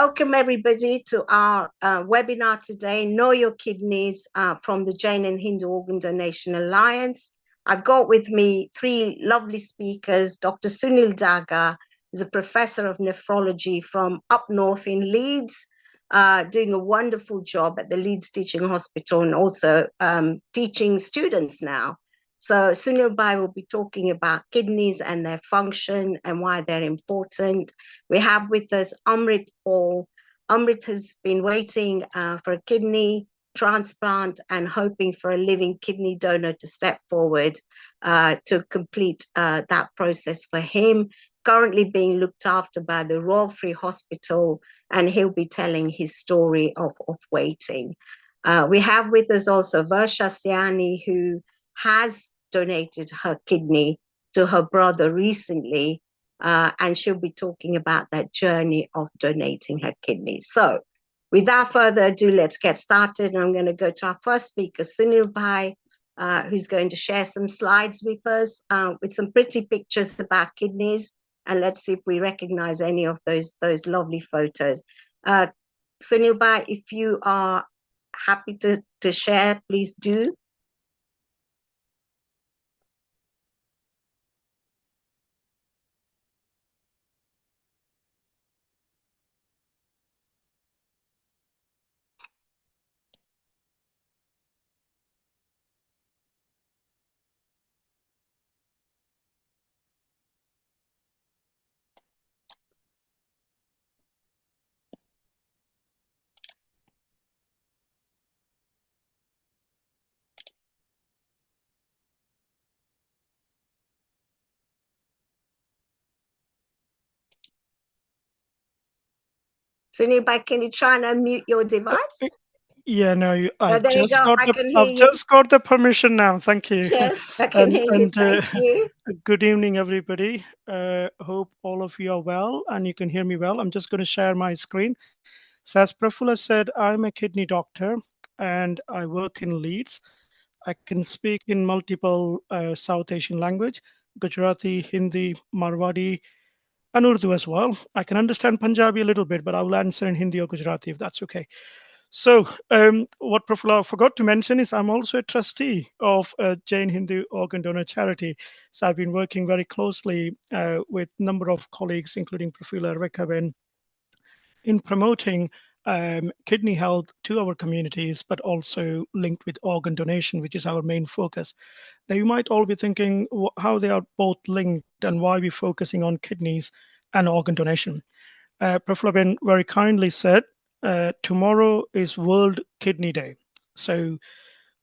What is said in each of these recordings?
Welcome everybody to our webinar today, Know Your Kidneys, from the Jain and Hindu Organ Donation Alliance. I've got with me three lovely speakers. Dr. Sunil Daga is a professor of nephrology from up north in Leeds, doing a wonderful job at the Leeds Teaching Hospital and also teaching students now. So Sunil Bhai will be talking about kidneys and their function and why they're important. We have with us Amrit Paul. Amrit has been waiting for a kidney transplant and hoping for a living kidney donor to step forward to complete that process for him. Currently being looked after by the Royal Free Hospital, and he'll be telling his story of waiting. We have with us also Varsha Siani, who has donated her kidney to her brother recently, and she'll be talking about that journey of donating her kidney. So without further ado, let's get started. I'm going to go to our first speaker, Sunil Bhai, who's going to share some slides with us with some pretty pictures about kidneys. And let's see if we recognize any of those lovely photos. Sunil Bhai, if you are happy to share, please do. Sunil Bhai, can you try and unmute your device? Yeah, no, Oh, there you go. I can hear I've just got the permission now. Thank you. Yes, I can hear you. Thank you. Good evening, everybody. Hope all of you are well and you can hear me well. I'm just going to share my screen. So, as Prafula said, I'm a kidney doctor and I work in Leeds. I can speak in multiple South Asian language, Gujarati, Hindi, Marwadi, and Urdu as well. I can understand Punjabi a little bit, but I will answer in Hindi or Gujarati if that's okay. So, what Prafula forgot to mention is I'm also a trustee of Jain Hindu Organ Donor Charity. So, I've been working very closely with a number of colleagues, including Prafula Rekaben, in promoting kidney health to our communities, but also linked with organ donation, which is our main focus. Now, you might all be thinking how they are both linked and why we're focusing on kidneys and organ donation. Professor Ben very kindly said, tomorrow is World Kidney Day. So,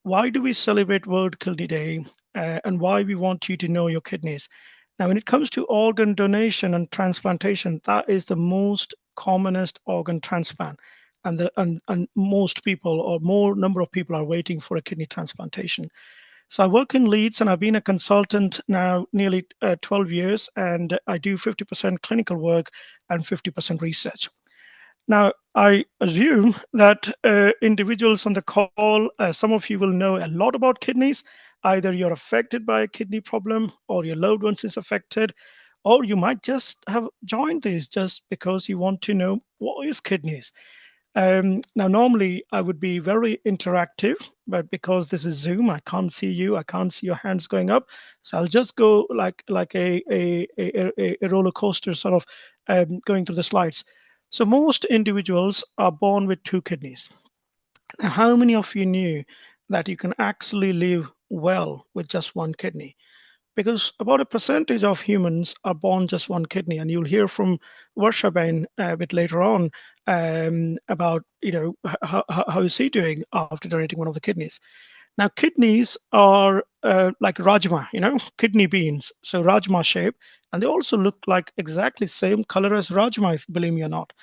why do we celebrate World Kidney Day and why we want you to know your kidneys? Now, when it comes to organ donation and transplantation, that is the most commonest organ transplant. And most people or more number of people are waiting for a kidney transplantation. So I work in Leeds and I've been a consultant now nearly 12 years, and I do 50% clinical work and 50% research. Now, I assume that individuals on the call, some of you will know a lot about kidneys. Either you're affected by a kidney problem or your loved ones is affected, or you might just have joined this just because you want to know what is kidneys. Now, normally I would be very interactive, but because this is Zoom, I can't see you, I can't see your hands going up. So I'll just go like a roller coaster, sort of going through the slides. So most individuals are born with two kidneys. Now, how many of you knew that you can actually live well with just one kidney? Because about a percentage of humans are born just one kidney, and you'll hear from Varshaben a bit later on about how is he doing after donating one of the kidneys. Now, kidneys are like rajma, kidney beans, so rajma shape, and they also look like exactly same color as rajma, if believe me or not.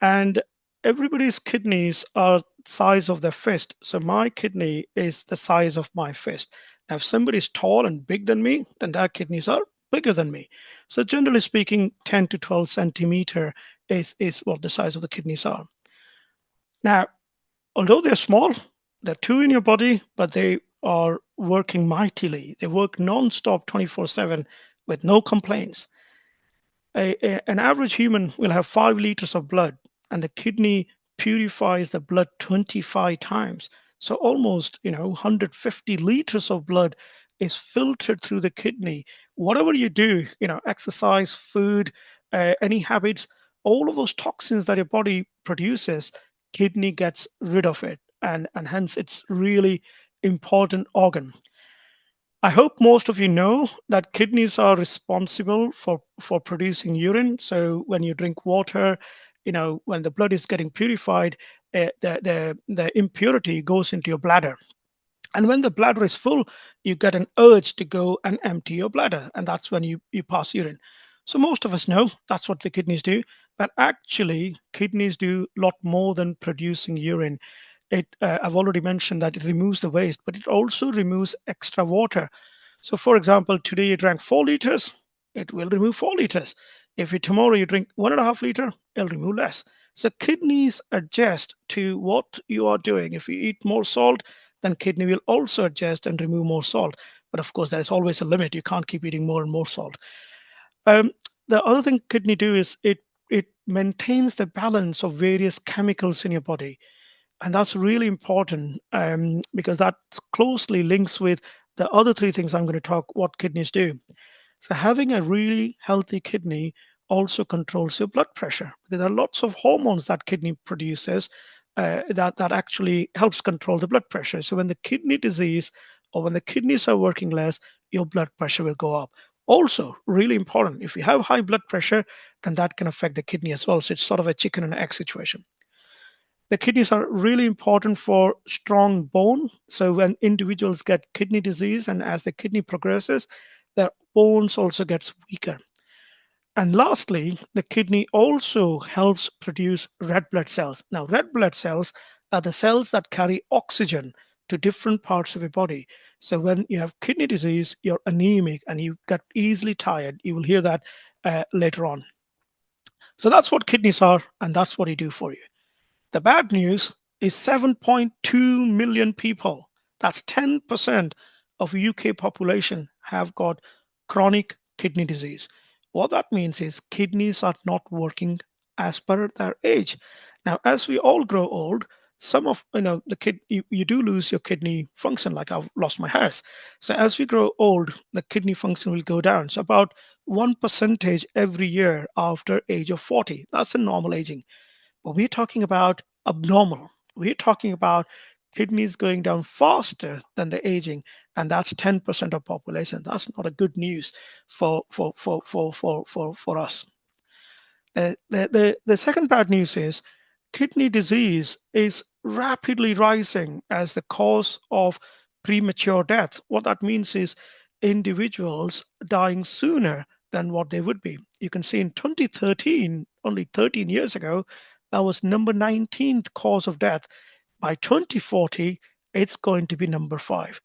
And everybody's kidneys are size of their fist. So my kidney is the size of my fist. Now, if somebody's tall and big than me, then their kidneys are bigger than me. So generally speaking, 10 to 12 centimeter is what the size of the kidneys are. Now, although they're small, they're two in your body, but they are working mightily. They work non-stop 24/7 with no complaints. An average human will have 5 liters of blood and the kidney purifies the blood 25 times. So almost, 150 liters of blood is filtered through the kidney. Whatever you do, exercise, food, any habits, all of those toxins that your body produces, kidney gets rid of it, and hence it's really important organ. I hope most of you know that kidneys are responsible for producing urine. So when you drink water, when the blood is getting purified, the impurity goes into your bladder. And when the bladder is full, you get an urge to go and empty your bladder, and that's when you pass urine. So most of us know that's what the kidneys do, but actually kidneys do a lot more than producing urine. I've already mentioned that it removes the waste, but it also removes extra water. So, for example, today you drank 4 liters, it will remove 4 liters. If tomorrow you drink 1.5 liter, it'll remove less. So, kidneys adjust to what you are doing. If you eat more salt, then kidney will also adjust and remove more salt. But of course, there's always a limit. You can't keep eating more and more salt. Um, the other thing kidney do is it maintains the balance of various chemicals in your body, and that's really important, because that closely links with the other three things I'm going to talk what kidneys do. So having a really healthy kidney also controls your blood pressure, because there are lots of hormones that kidney produces, that actually helps control the blood pressure. So when the kidney disease or when the kidneys are working less, your blood pressure will go up. Also, really important, if you have high blood pressure, then that can affect the kidney as well. So it's sort of a chicken and egg situation. The kidneys are really important for strong bone. So when individuals get kidney disease and as the kidney progresses, their bones also gets weaker. And lastly, the kidney also helps produce red blood cells. Now, red blood cells are the cells that carry oxygen to different parts of your body. So when you have kidney disease, you're anemic and you get easily tired. You will hear that later on. So that's what kidneys are, and that's what they do for you. The bad news is 7.2 million people, that's 10% of UK population, have got chronic kidney disease. What that means is kidneys are not working as per their age. Now, as we all grow old, some of you do lose your kidney function, like I've lost my hairs. So as we grow old, the kidney function will go down. So about 1% every year after age of 40. That's a normal aging. But we're talking about abnormal. We're talking about kidneys going down faster than the aging, and that's 10% of population. That's not a good news for us. The second bad news is kidney disease is rapidly rising as the cause of premature death. What that means is individuals dying sooner than what they would be. You can see in 2013, only 13 years ago, that was number 19th cause of death. By 2040, it's going to be number 5.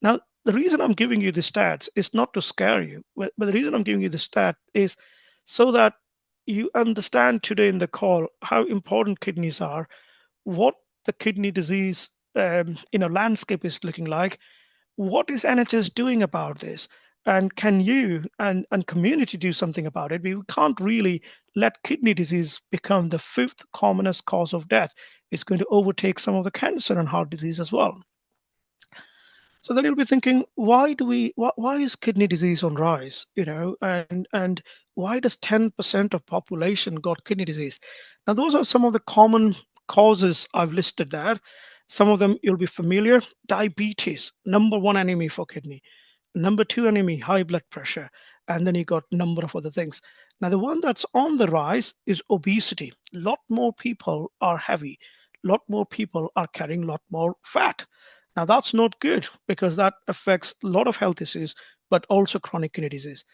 Now, the reason I'm giving you the stats is not to scare you, but the reason I'm giving you the stat is so that you understand today in the call how important kidneys are, what the kidney disease landscape is looking like, what is NHS doing about this, and can you and community do something about it? We can't really let kidney disease become the 5th commonest cause of death. It's going to overtake some of the cancer and heart disease as well. So then you'll be thinking, why is kidney disease on rise? And why does 10% of population got kidney disease? Now, those are some of the common causes I've listed there. Some of them you'll be familiar. Diabetes, number 1 enemy for kidney. Number 2 enemy, high blood pressure. And then you got a number of other things. Now, the one that's on the rise is obesity. A lot more people are heavy. A lot more people are carrying a lot more fat. Now, that's not good because that affects a lot of health issues, but also chronic kidney disease.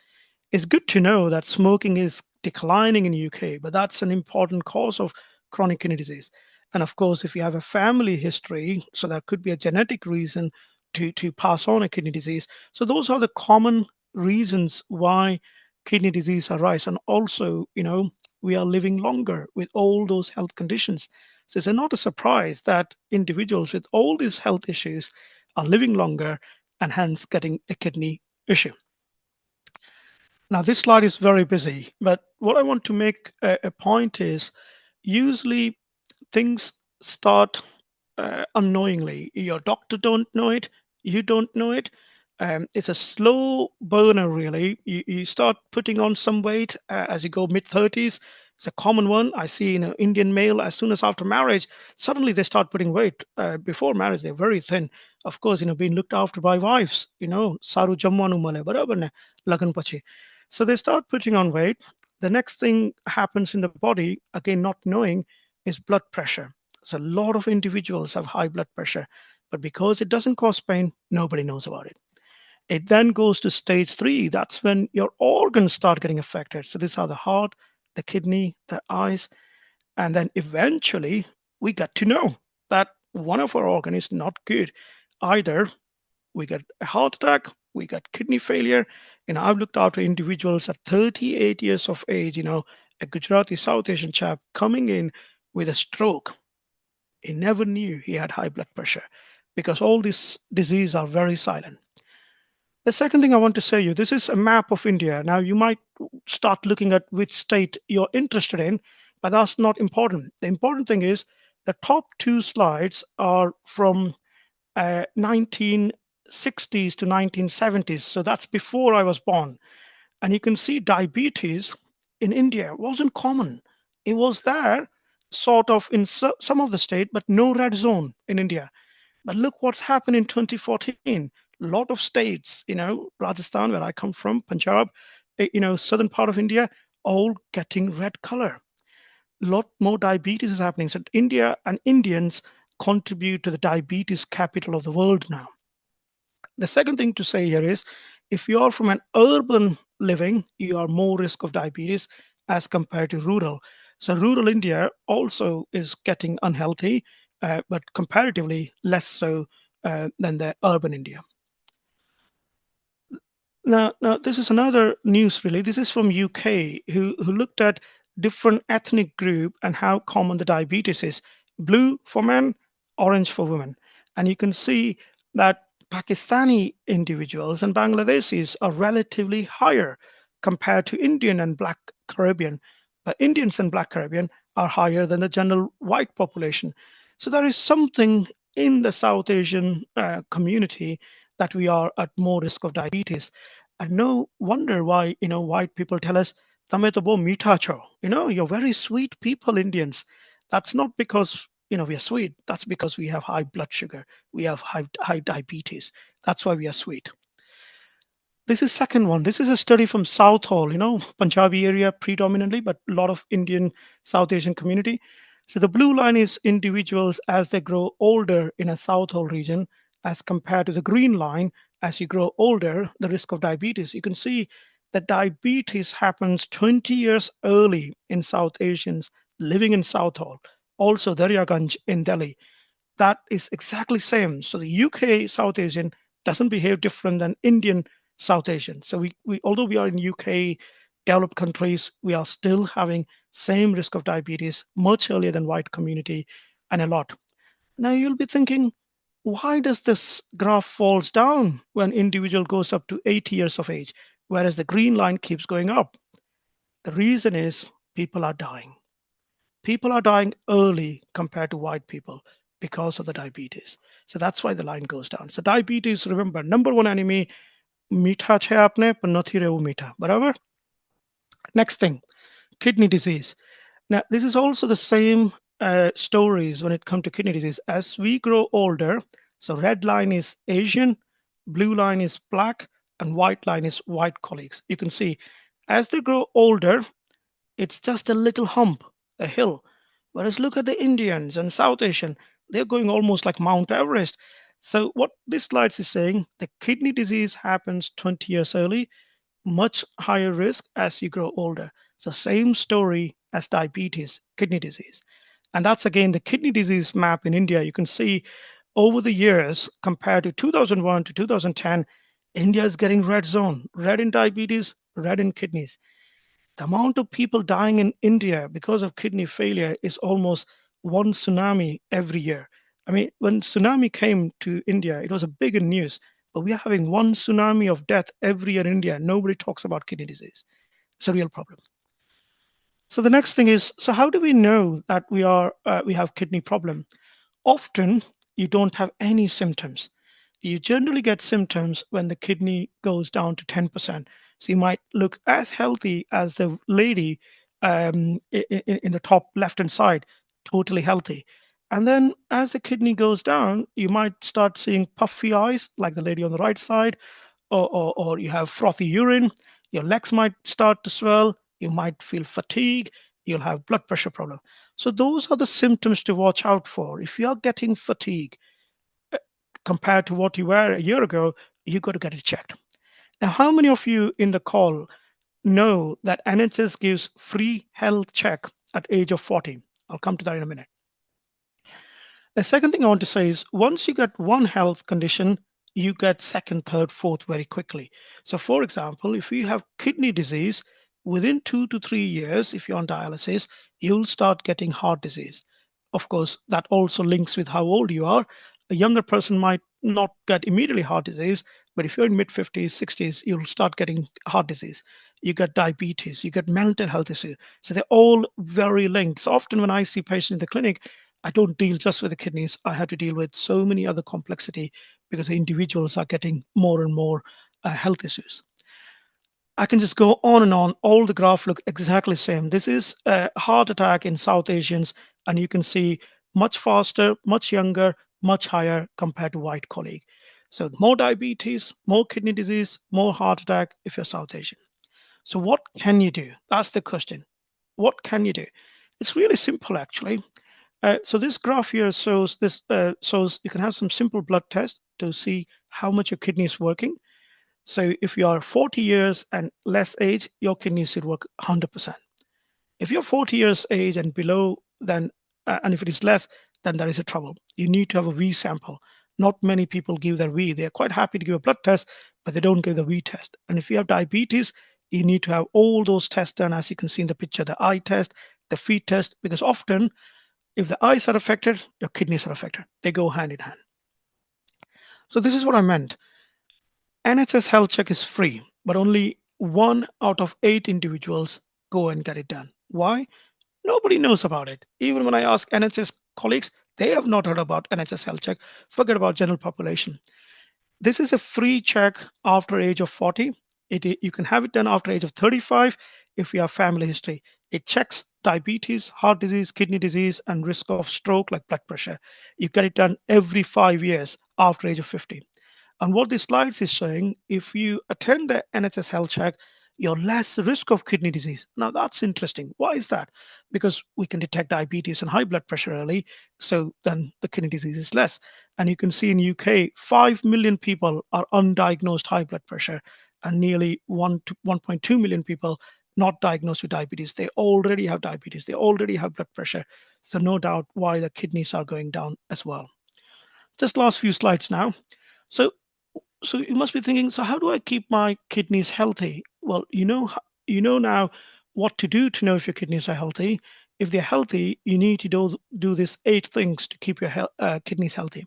It's good to know that smoking is declining in the UK, but that's an important cause of chronic kidney disease. And of course, if you have a family history, so that could be a genetic reason to pass on a kidney disease. So those are the common reasons why kidney disease arise. And also, we are living longer with all those health conditions. So it's not a surprise that individuals with all these health issues are living longer and hence getting a kidney issue. Now, this slide is very busy, but what I want to make a point is usually things start unknowingly. Your doctor don't know it, you don't know it. It's a slow burner, really. You start putting on some weight as you go mid 30s. It's a common one I see in an Indian male. As soon as after marriage, suddenly they start putting weight. Before marriage, they're very thin. Of course, being looked after by wives. Saru jammanu male barabar ne lagan pachi. So they start putting on weight. The next thing happens in the body, again not knowing, is blood pressure. So a lot of individuals have high blood pressure, but because it doesn't cause pain, nobody knows about it. It then goes to stage 3. That's when your organs start getting affected. So these are the heart, the kidney, the eyes, and then eventually we get to know that one of our organs is not good. Either we get a heart attack, we get kidney failure. I've looked after individuals at 38 years of age, a Gujarati South Asian chap coming in with a stroke. He never knew he had high blood pressure because all these diseases are very silent. The second thing I want to say you, this is a map of India. Now you might start looking at which state you're interested in, but that's not important. The important thing is the top 2 slides are from 1960s to 1970s. So that's before I was born. And you can see diabetes in India wasn't common. It was there sort of in some of the state, but no red zone in India. But look what's happened in 2014. A lot of states, Rajasthan, where I come from, Punjab, southern part of India, all getting red color. A lot more diabetes is happening. So India and Indians contribute to the diabetes capital of the world now. The second thing to say here is if you're from an urban living, you are more risk of diabetes as compared to rural. So rural India also is getting unhealthy, but comparatively less so than the urban India. Now, this is another news really. This is from UK, who looked at different ethnic group and how common the diabetes is. Blue for men, orange for women. And you can see that Pakistani individuals and Bangladeshis are relatively higher compared to Indian and Black Caribbean. But Indians and Black Caribbean are higher than the general white population. So there is something in the South Asian community that we are at more risk of diabetes. And no wonder why, white people tell us, "Tame to bo meetha cho." You're very sweet people, Indians. That's not because, we are sweet. That's because we have high blood sugar. We have high diabetes. That's why we are sweet. This is second one. This is a study from Southall, Punjabi area predominantly, but a lot of Indian South Asian community. So the blue line is individuals as they grow older in a Southall region as compared to the green line. As you grow older, the risk of diabetes. You can see that diabetes happens 20 years early in South Asians living in Southall. Also Daryaganj in Delhi. That is exactly same. So the UK South Asian doesn't behave different than Indian South Asian. So we although we are in UK developed countries, we are still having same risk of diabetes much earlier than white community and a lot. Now you'll be thinking, why does this graph falls down when individual goes up to 80 years of age, whereas the green line keeps going up? The reason is people are dying. People are dying early compared to white people because of the diabetes. So that's why the line goes down. So diabetes, remember, number one enemy, मीठा છે आपने पर નથી રહેવું મીઠા બરાબર. Next thing, kidney disease. Now this is also the same stories when it comes to kidney disease. As we grow older, so red line is Asian, blue line is black, and white line is white colleagues. You can see as they grow older, it's just a little hump, a hill. Whereas look at the Indians and South Asian, they're going almost like Mount Everest. So what this slide is saying, the kidney disease happens 20 years early, much higher risk as you grow older. So same story as diabetes, kidney disease. And that's again the kidney disease map in India. You can see over the years compared to 2001 to 2010, India is getting red zone, red in diabetes, red in kidneys. The amount of people dying in India because of kidney failure is almost one tsunami every year. I mean, when tsunami came to India, it was a big news, but we are having one tsunami of death every year in India. Nobody talks about kidney disease. It's a real problem. So the next thing is, so how do we know that we have kidney problem? Often you don't have any symptoms. You generally get symptoms when the kidney goes down to 10%. So you might look as healthy as the lady in the top left hand side, totally healthy. And then as the kidney goes down, you might start seeing puffy eyes, like the lady on the right side, or you have frothy urine. Your legs might start to swell. You might feel fatigue. You'll have blood pressure problem. So those are the symptoms to watch out for. If you are getting fatigue compared to what you were a year ago, you got to get it checked. Now, how many of you in the call know that NHS gives free health check at age of 40? I'll come to that in a minute. The second thing I want to say is once you get one health condition, you get second, third, fourth very quickly. So, for example, if you have kidney disease, within 2 to 3 years, if you're on dialysis, you'll start getting heart disease. Of course, that also links with how old you are. A younger person might not get immediately heart disease, but if you're in mid 50s, 60s, you'll start getting heart disease. You get diabetes, you get mental health issues. So they're all very linked. So often when I see patients in the clinic, I don't deal just with the kidneys. I have to deal with so many other complexity because the individuals are getting more and more health issues. I can just go on and on. All the graph look exactly the same. This is a heart attack in South Asians, and you can see much faster, much younger, much higher compared to white colleague. So more diabetes, more kidney disease, more heart attack if you're South Asian. So what can you do? That's the question. What can you do? It's really simple, actually. So this graph here shows you can have some simple blood tests to see how much your kidney is working. So if you are 40 years and less age, your kidneys should work 100%. If you're 40 years age and below, then and if it is less, then there is a trouble. You need to have a V sample. Not many people give their V. They're quite happy to give a blood test, but they don't give the V test. And if you have diabetes, you need to have all those tests done, as you can see in the picture, the eye test, the feet test, because often if the eyes are affected, your kidneys are affected. They go hand in hand. So this is what I meant. NHS health check is free, but only 1 out of 8 individuals go and get it done. Why? Nobody knows about it. Even when I ask NHS colleagues, they have not heard about NHS health check. Forget about general population. This is a free check after age of 40. You can have it done after age of 35 if you have family history. It checks diabetes, heart disease, kidney disease, and risk of stroke like blood pressure. You get it done every 5 years after age of 50. And what this slides is showing, if you attend the NHS health check, you're less risk of kidney disease. Now that's interesting. Why is that? Because we can detect diabetes and high blood pressure early, so then the kidney disease is less. And you can see in UK, 5 million people are undiagnosed high blood pressure, and nearly 1 to 1.2 million people not diagnosed with diabetes. They already have diabetes. They already have blood pressure. So no doubt why the kidneys are going down as well. Just last few slides now. So so you must be thinking, so how do I keep my kidneys healthy? Well, you know now what to do to know if your kidneys are healthy. If they're healthy, you need to do these 8 things to keep your kidneys healthy.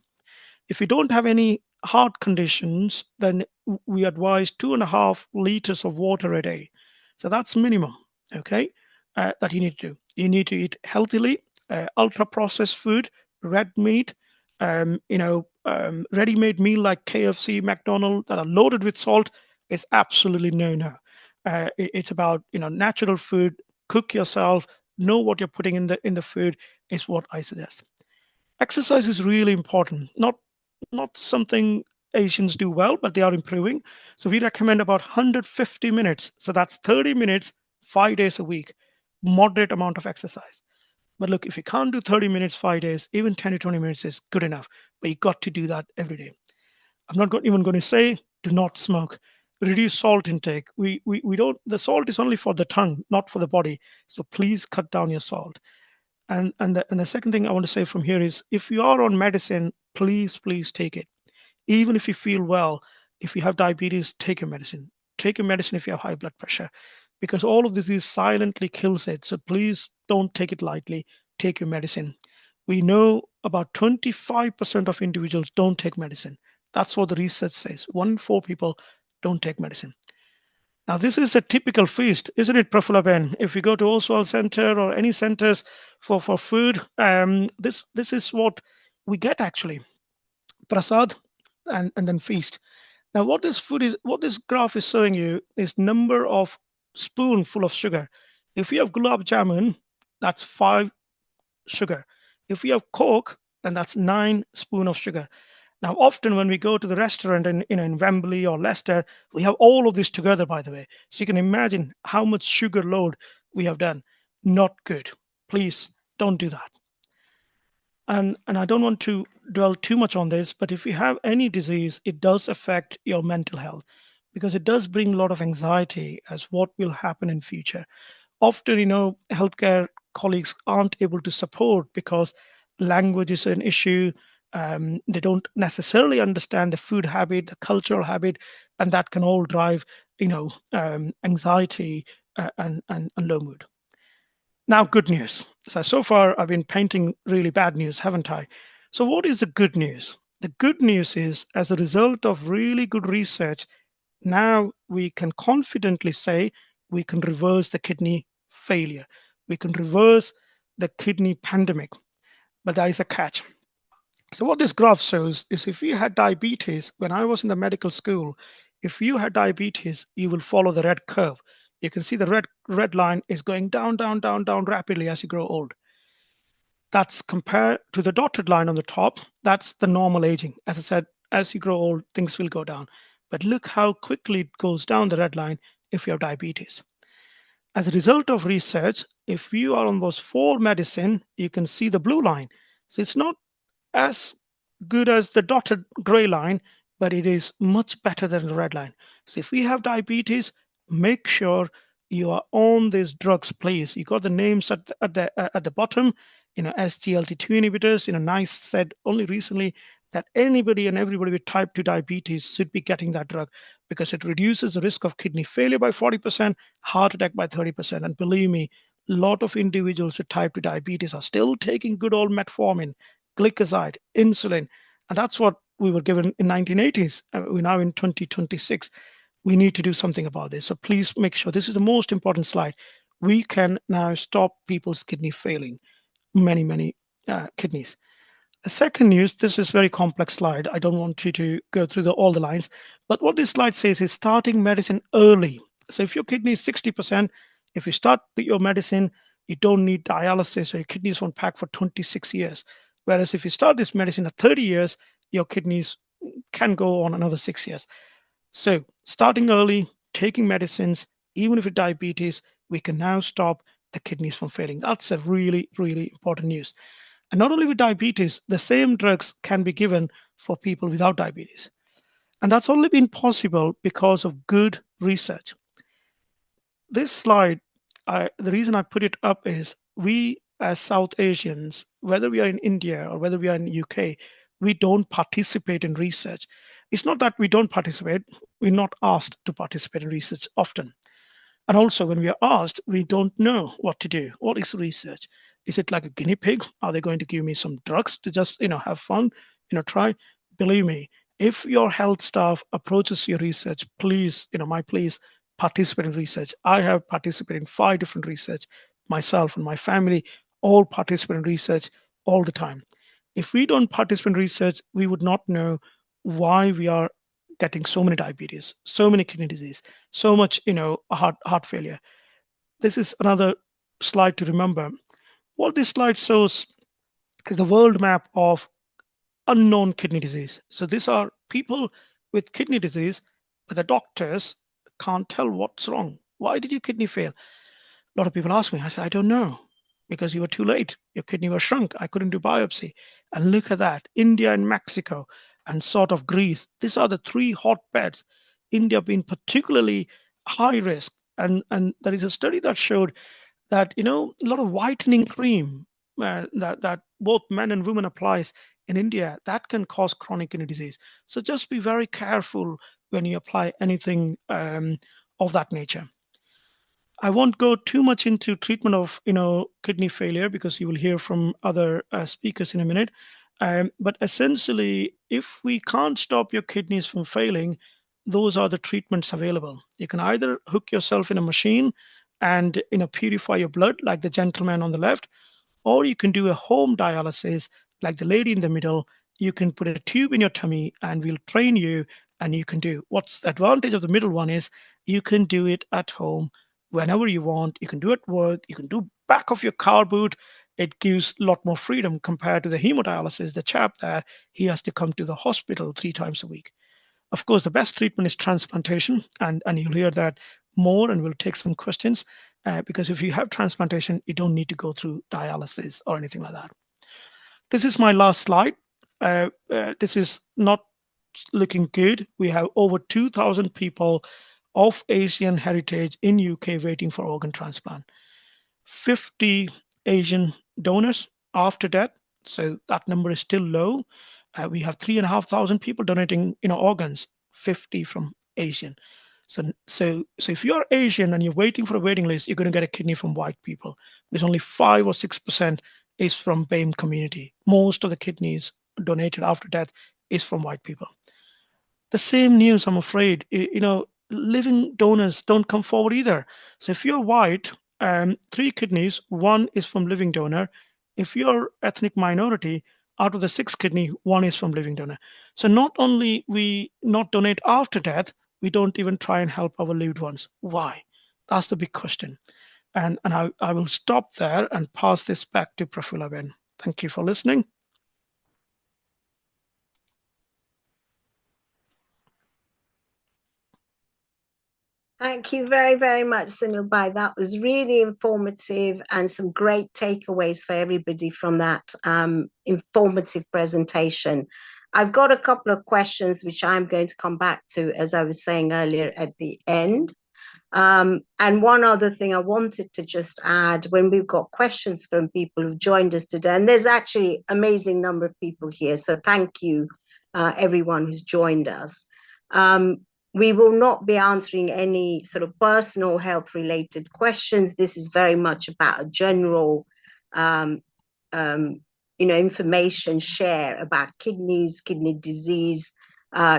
If you don't have any heart conditions, then we advise 2.5 liters of water a day. So that's minimum, okay, that you need to do. You need to eat healthily, ultra processed food, red meat, ready-made meal like KFC, McDonald's that are loaded with salt is absolutely no. It's about natural food. Cook yourself. Know what you're putting in the food is what I suggest. Exercise is really important. Not something Asians do well, but they are improving. So we recommend about 150 minutes. So that's 30 minutes, 5 days a week, moderate amount of exercise. But look, if you can't do 30 minutes, 5 days, even 10 to 20 minutes is good enough. But you got to do that every day. I'm not even going to say do not smoke. Reduce salt intake. We don't. The salt is only for the tongue, not for the body. So please cut down your salt. And the second thing I want to say from here is if you are on medicine, please take it. Even if you feel well, if you have diabetes, take your medicine. Take your medicine if you have high blood pressure, because all of this is silently kills it. So please don't take it lightly. Take your medicine. We know about 25% of individuals don't take medicine. That's what the research says. 1 in 4 people don't take medicine. Now, this is a typical feast, isn't it, Prafula Ben? If you go to Oswald Center or any centers for food, this is what we get actually: prasad and then feast. Now, what this graph is showing you is number of spoonful of sugar. If you have gulab jamun, that's 5 sugar. If you have Coke, then that's 9 spoon of sugar. Now, often when we go to the restaurant in Wembley or Leicester, we have all of this together, by the way. So you can imagine how much sugar load we have done. Not good. Please don't do that. And I don't want to dwell too much on this, but if you have any disease, it does affect your mental health because it does bring a lot of anxiety as what will happen in future. Often, healthcare colleagues aren't able to support because language is an issue. They don't necessarily understand the food habit, the cultural habit, and that can all drive, anxiety and low mood. Now, good news. So far, I've been painting really bad news, haven't I? So, what is the good news? The good news is, as a result of really good research, now we can confidently say we can reverse the kidney failure. We can reverse the kidney pandemic. But there is a catch. So, what this graph shows is if you had diabetes, when I was in the medical school, if you had diabetes, you will follow the red curve. You can see the red line is going down, down, down, down rapidly as you grow old. That's compared to the dotted line on the top. That's the normal aging. As I said, as you grow old, things will go down. But look how quickly it goes down the red line if you have diabetes. As a result of research, if you are on those 4 medicine, you can see the blue line. So it's not as good as the dotted gray line, but it is much better than the red line. So if we have diabetes, make sure you are on these drugs, please. You got the names at the bottom. SGLT2 inhibitors. NICE said only recently that anybody and everybody with type 2 diabetes should be getting that drug because it reduces the risk of kidney failure by 40%, heart attack by 30%. And believe me, a lot of individuals with type 2 diabetes are still taking good old metformin, glycoside, insulin, and that's what we were given in 1980s. We're now in 2026. We need to do something about this. So please make sure this is the most important slide. We can now stop people's kidney failing, many kidneys. The second news, this is very complex slide. I don't want you to go through all the lines, but what this slide says is starting medicine early. So if your kidney is 60%, if you start your medicine, you don't need dialysis or your kidneys won't pack for 26 years. Whereas if you start this medicine at 30 years, your kidneys can go on another 6 years. So starting early, taking medicines, even if it's diabetes, we can now stop the kidneys from failing. That's a really, really important news. And not only with diabetes, the same drugs can be given for people without diabetes. And that's only been possible because of good research. This slide, the reason I put it up is we as South Asians, whether we are in India or whether we are in UK, we don't participate in research. It's not that we don't participate, we're not asked to participate in research often. And also when we are asked, we don't know what to do. What is research? Is it like a guinea pig? Are they going to give me some drugs to just, have fun, try? Believe me, if your health staff approaches your research, please, please participate in research. I have participated in 5 different research. Myself and my family all participate in research all the time. If we don't participate in research, we would not know why we are getting so many diabetes, so many kidney disease, so much, heart failure. This is another slide to remember. What this slide shows is the world map of unknown kidney disease. So these are people with kidney disease, but the doctors can't tell what's wrong. Why did your kidney fail? A lot of people ask me. I said, I don't know, because you were too late. Your kidney was shrunk. I couldn't do biopsy. And look at that, India and Mexico and sort of Greece. These are the 3 hotbeds. India being particularly high risk. And there is a study that showed that, a lot of whitening cream that both men and women applies in India, that can cause chronic kidney disease. So just be very careful when you apply anything of that nature. I won't go too much into treatment of kidney failure because you will hear from other speakers in a minute. But essentially, if we can't stop your kidneys from failing, those are the treatments available. You can either hook yourself in a machine and purify your blood like the gentleman on the left, or you can do a home dialysis like the lady in the middle. You can put a tube in your tummy and we'll train you, and you can do. What's the advantage of the middle one is you can do it at home whenever you want. You can do it at work, you can do back of your car boot. It gives a lot more freedom compared to the hemodialysis, the chap that he has to come to the hospital 3 times a week. Of course, the best treatment is transplantation, and you'll hear that more, and we'll take some questions, because if you have transplantation, you don't need to go through dialysis or anything like that. This is my last slide. This is not looking good. We have over 2,000 people of Asian heritage in UK waiting for organ transplant. 50 Asian donors after death, so that number is still low. We have 3,500 people donating organs, 50 from Asian. So if you're Asian and you're waiting for a waiting list, you're going to get a kidney from white people. There's only 5 or 6% is from BAME community. Most of the kidneys donated after death is from white people. The same news, I'm afraid, living donors don't come forward either. So if you're white, 3 kidneys, 1 is from living donor. If you're ethnic minority, out of the 6 kidney, 1 is from living donor. So not only we not donate after death, we don't even try and help our lived ones. Why? That's the big question. And I will stop there and pass this back to Prafula Ben. Thank you for listening. Thank you very, very much, Sunil Bhai. That was really informative and some great takeaways for everybody from that informative presentation. I've got a couple of questions which I'm going to come back to, as I was saying earlier, at the end. And one other thing I wanted to just add, when we've got questions from people who've joined us today, and there's actually an amazing number of people here, so thank you, everyone who's joined us. We will not be answering any sort of personal health related questions. This is very much about a general information share about kidneys, kidney disease,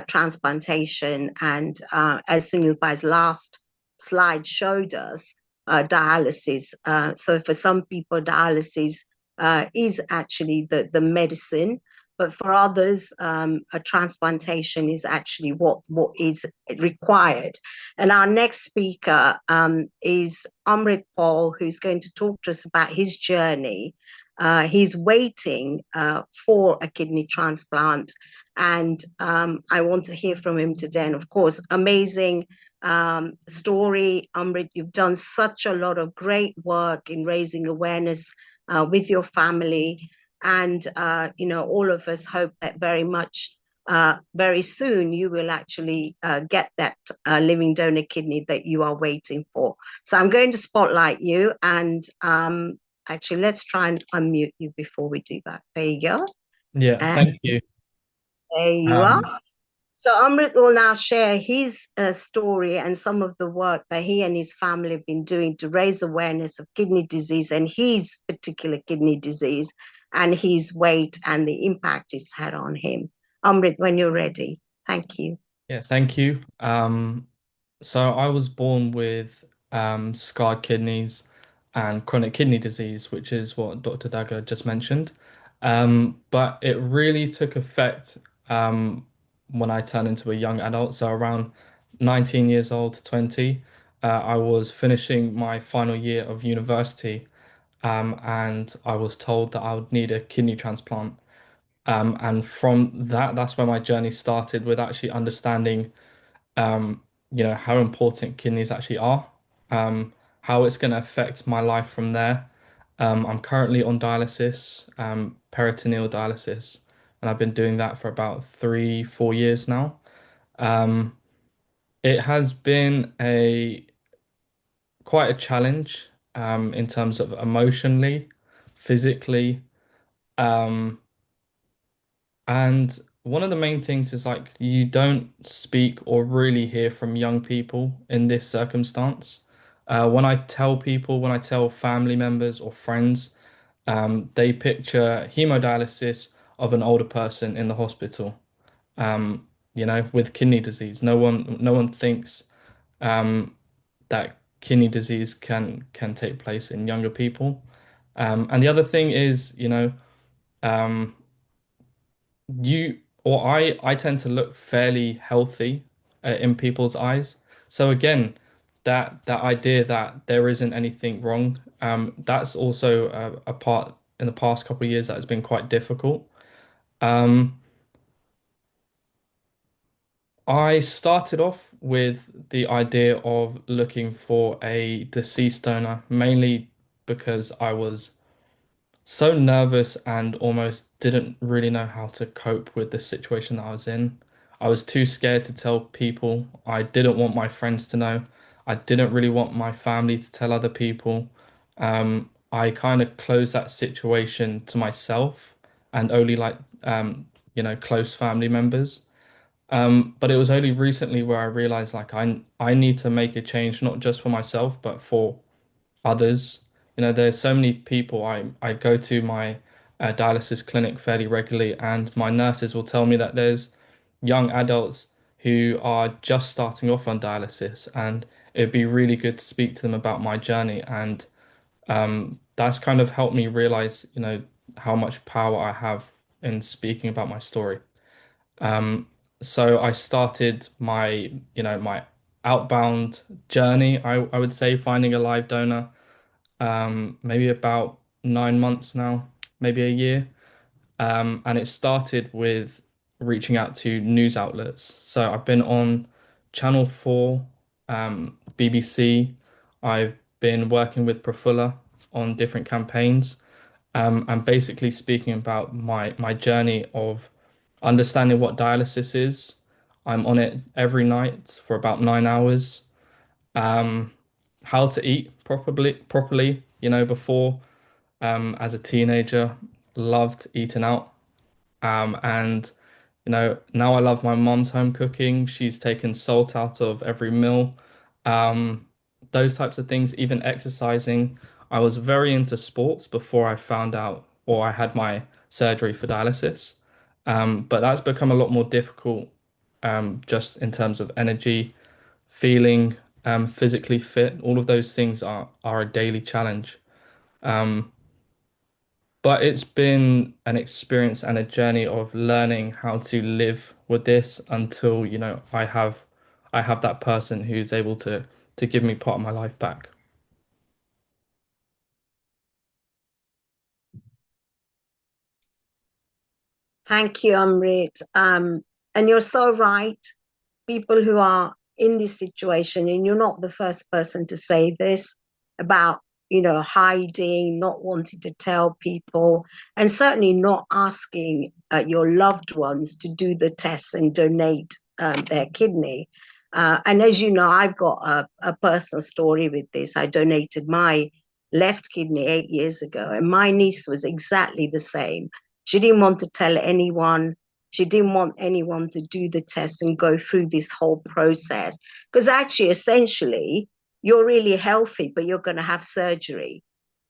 transplantation, and as Sunil Bhai's last slide showed us, dialysis. So for some people, dialysis is actually the medicine, but for others, a transplantation is actually what is required. And our next speaker is Amrit Paul, who's going to talk to us about his journey. He's waiting for a kidney transplant, and I want to hear from him today. And of course, amazing story, Amrit. You've done such a lot of great work in raising awareness with your family. And, all of us hope that very much, very soon, you will actually get that living donor kidney that you are waiting for. So I'm going to spotlight you, and actually, let's try and unmute you before we do that. There you go. Yeah, thank you. There you are. So Amrit will now share his story and some of the work that he and his family have been doing to raise awareness of kidney disease and his particular kidney disease and his weight and the impact it's had on him. Amrit, when you're ready. Thank you. Yeah, thank you. So I was born with scarred kidneys and chronic kidney disease, which is what Dr. Dagger just mentioned. But it really took effect when I turned into a young adult, so around 19 years old to 20. I was finishing my final year of university, and I was told that I would need a kidney transplant. And from that, that's where my journey started with actually understanding, how important kidneys actually are, how it's going to affect my life from there. I'm currently on dialysis, peritoneal dialysis, and I've been doing that for about 3, 4 years now. It has been quite a challenge, in terms of emotionally, physically. Um, And one of the main things is like you don't speak or really hear from young people in this circumstance. When I tell family members or friends, they picture hemodialysis of an older person in the hospital. with kidney disease. No one thinks um, that kidney disease can take place in younger people. And the other thing is, um, you or I tend to look fairly healthy in people's eyes. So again, that idea that there isn't anything wrong, that's also a part in the past couple of years that has been quite difficult. Um, I started off with the idea of looking for a deceased donor, mainly because I was so nervous and almost didn't really know how to cope with the situation that I was in. I was too scared to tell people. I didn't want my friends to know. I didn't really want my family to tell other people. I kind of closed that situation to myself and only like close family members. But it was only recently where I realized like I need to make a change, not just for myself, but for others. There's so many people. I go to my dialysis clinic fairly regularly, and my nurses will tell me that there's young adults who are just starting off on dialysis, and it'd be really good to speak to them about my journey. And that's kind of helped me realize, how much power I have in speaking about my story. Um, so I started my outbound journey, I would say, finding a live donor, maybe about 9 months now, maybe a year. And it started with reaching out to news outlets. So I've been on Channel 4, BBC. I've been working with Profula on different campaigns, and basically speaking about my journey of understanding what dialysis is. I'm on it every night for about 9 hours. Um, how to eat properly. Before as a teenager, loved eating out. And now I love my mom's home cooking. She's taken salt out of every meal. Um, those types of things, even exercising. I was very into sports before I found out or I had my surgery for dialysis. But that's become a lot more difficult, just in terms of energy, feeling physically fit. All of those things are a daily challenge. Um, but it's been an experience and a journey of learning how to live with this until, I have that person who's able to give me part of my life back. Thank you, Amrit. And you're so right. People who are in this situation, and you're not the first person to say this about, hiding, not wanting to tell people, and certainly not asking your loved ones to do the tests and donate their kidney. And as you know, I've got a personal story with this. I donated my left kidney 8 years ago, and my niece was exactly the same. She didn't want to tell anyone. She didn't want anyone to do the test and go through this whole process. Because actually, essentially, you're really healthy, but you're going to have surgery.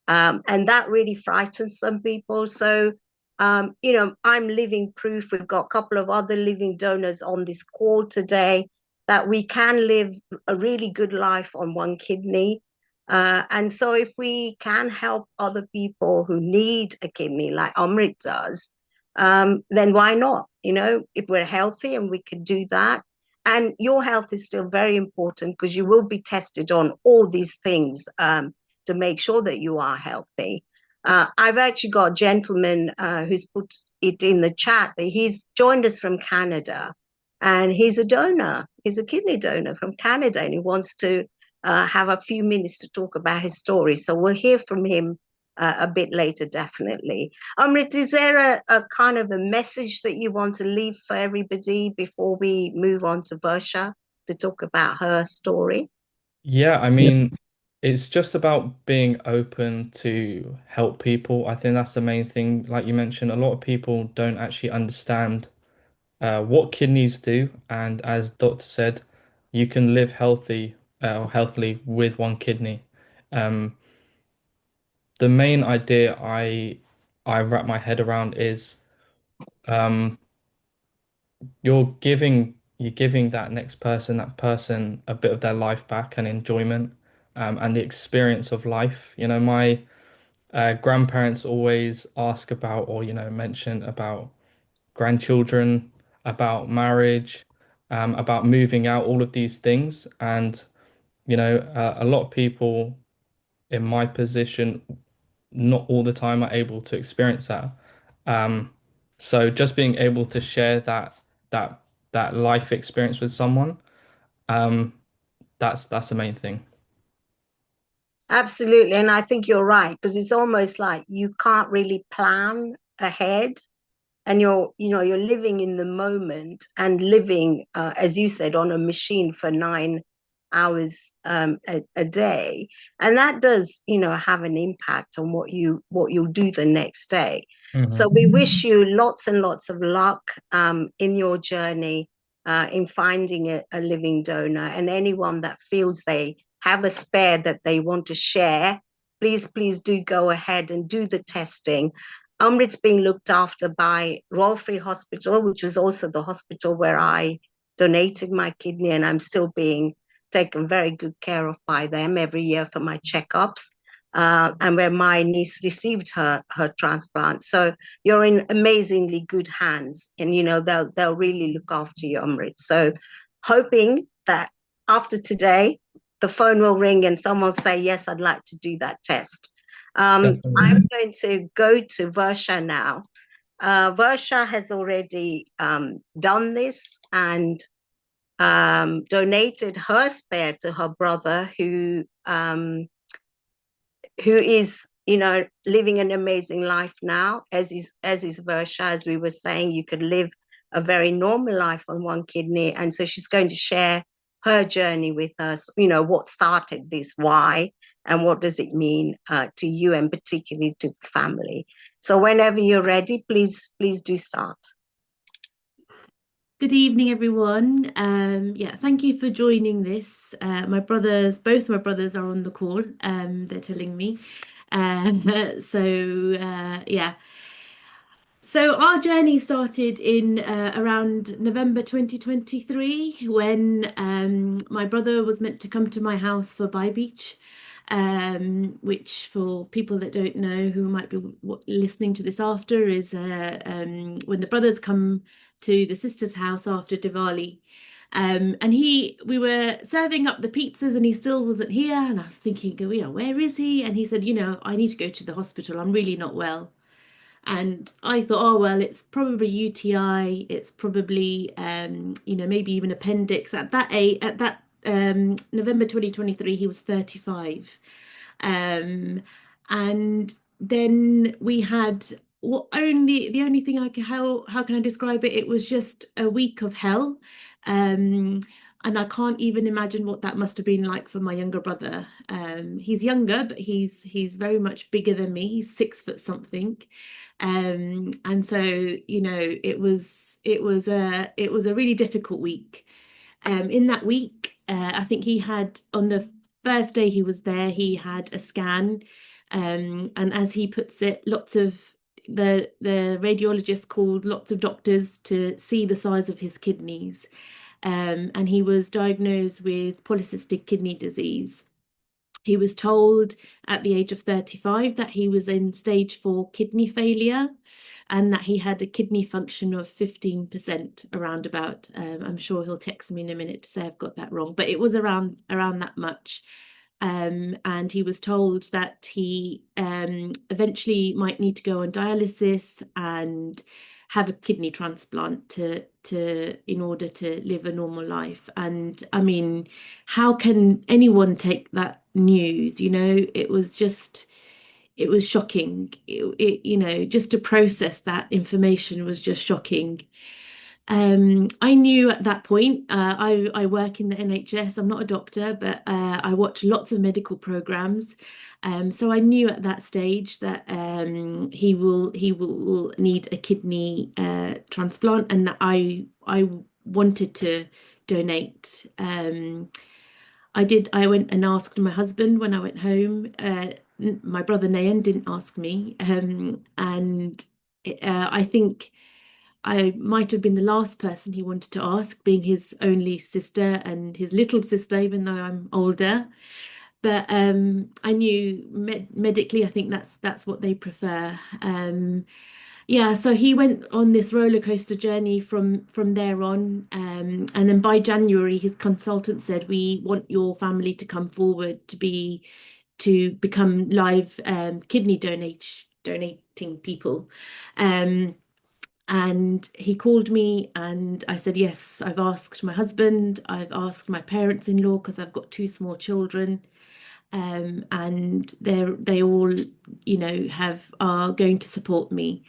And that really frightens some people. So, I'm living proof. We've got a couple of other living donors on this call today that we can live a really good life on one kidney. And so, if we can help other people who need a kidney, like Amrit does, then why not? If we're healthy and we can do that. And your health is still very important because you will be tested on all these things to make sure that you are healthy. I've actually got a gentleman who's put it in the chat that he's joined us from Canada and he's a donor. He's a kidney donor from Canada and he wants to have a few minutes to talk about his story. So we'll hear from him a bit later, definitely. Amrit, is there a kind of a message that you want to leave for everybody before we move on to Versha to talk about her story? Yeah, I mean, it's just about being open to help people. I think that's the main thing. Like you mentioned, a lot of people don't actually understand what kidneys do, and as doctor said, you can live healthily with one kidney. Um, the main idea I wrap my head around is um, you're giving that person a bit of their life back and enjoyment, and the experience of life. My grandparents always ask about, or mention about grandchildren, about marriage, about moving out, all of these things. And a lot of people in my position not all the time are able to experience that. Um, so just being able to share that that life experience with someone, um, that's the main thing. Absolutely. And I think you're right, because it's almost like you can't really plan ahead, and you're living in the moment and living, as you said, on a machine for 9 hours a day. And that does, have an impact on what you'll do the next day. So Hmm. we wish you lots and lots of luck in your journey, in finding a living donor. And anyone that feels they have a spare that they want to share, please do go ahead and do the testing. Amrit's being looked after by Royal Free Hospital, which was also the hospital where I donated my kidney, and I'm still being taken very good care of by them every year for my checkups, and where my niece received her transplant. So you're in amazingly good hands, and they'll really look after you, Amrit. So hoping that after today, the phone will ring and someone will say, yes, I'd like to do that test. Definitely. I'm going to go to Varsha now. Varsha has already done this and donated her spare to her brother, who is, living an amazing life now, as is Varsha. As we were saying, you could live a very normal life on one kidney, and so she's going to share her journey with us. What started this, why, and what does it mean to you, and particularly to the family. So whenever you're ready, please do start. Good evening, everyone. Yeah, thank you for joining this. Both my brothers are on the call. They're telling me. Yeah. So our journey started in around November 2023, when my brother was meant to come to my house for Bye Beach, which, for people that don't know, who might be listening to this after, is when the brothers come to the sister's house after Diwali. And we were serving up the pizzas and he still wasn't here. And I was thinking, where is he? And he said, I need to go to the hospital. I'm really not well. And I thought, oh, well, it's probably UTI. It's probably, maybe even appendix. At that November 2023, he was 35. And then we had the only thing how can I describe it? It was just a week of hell. And I can't even imagine what that must have been like for my younger brother. He's younger, but he's very much bigger than me. He's 6 foot something. And so, it was a really difficult week. In that week, I think he had, on the first day he was there, he had a scan. And as he puts it, the radiologist called lots of doctors to see the size of his kidneys. And he was diagnosed with polycystic kidney disease. He was told at the age of 35 that he was in stage 4 kidney failure, and that he had a kidney function of 15% around about. I'm sure he'll text me in a minute to say I've got that wrong, but it was around that much. And he was told that he eventually might need to go on dialysis and have a kidney transplant in order to live a normal life. And I mean, how can anyone take that news? It was shocking. Just to process that information was just shocking. I knew at that point, I work in the NHS. I'm not a doctor, but I watch lots of medical programs. So I knew at that stage that he will need a kidney transplant, and that I wanted to donate. I went and asked my husband when I went home. My brother Nayan didn't ask me. And I think I might have been the last person he wanted to ask, being his only sister and his little sister, even though I'm older. But I knew medically, I think that's what they prefer. Yeah, so he went on this roller coaster journey from there on, and then by January, his consultant said, "We want your family to come forward to become live kidney donating people." And he called me, and I said, "Yes, I've asked my husband, I've asked my parents-in-law, because I've got 2 small children, and they all, you know, are going to support me."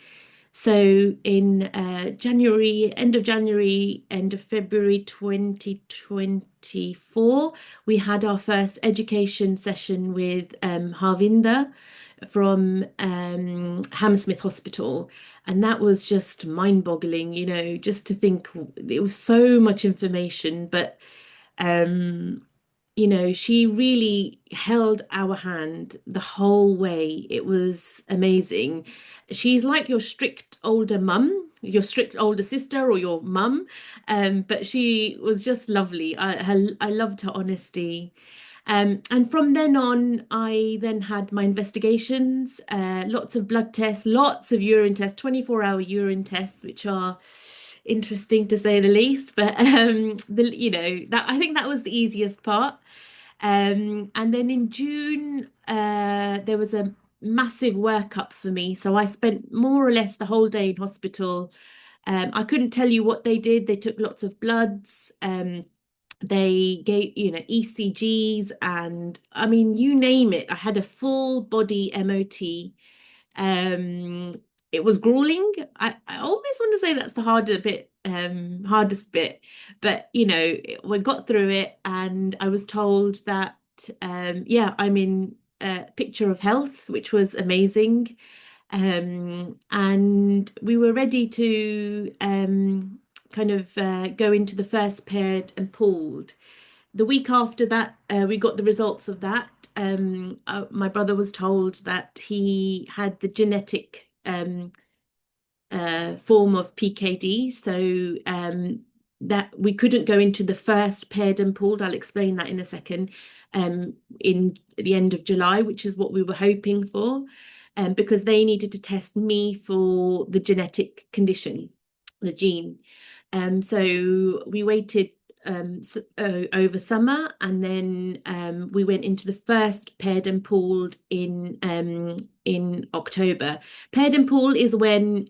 So in January, end of February 2024, we had our first education session with Harvinder from Hammersmith Hospital. And that was just mind-boggling, you know, just to think it was so much information, but you know, she really held our hand the whole way. It was amazing. She's like your strict older mum, your strict older sister or your mum, but she was just lovely. I loved her honesty. And from then on, I then had my investigations, lots of blood tests, lots of urine tests, 24-hour urine tests, which are interesting to say the least. But you know, that I think that was the easiest part. And then in June, there was a massive workup for me. So I spent more or less the whole day in hospital. I couldn't tell you what they did. They took lots of bloods. They gave, you know, ECGs, and I mean, you name it. I had a full body MOT. It was grueling. I almost want to say that's the hardest bit, but you know, we got through it, and I was told that yeah, I'm in picture of health, which was amazing. And we were ready to kind of go into the first paired and pooled. The week after that, we got the results of that. My brother was told that he had the genetic form of PKD, so that we couldn't go into the first paired and pooled. I'll explain that in a second. In the end of July, which is what we were hoping for, because they needed to test me for the genetic condition, the gene. So we waited over summer, and then we went into the first paired and pooled in October. Paired and pool is when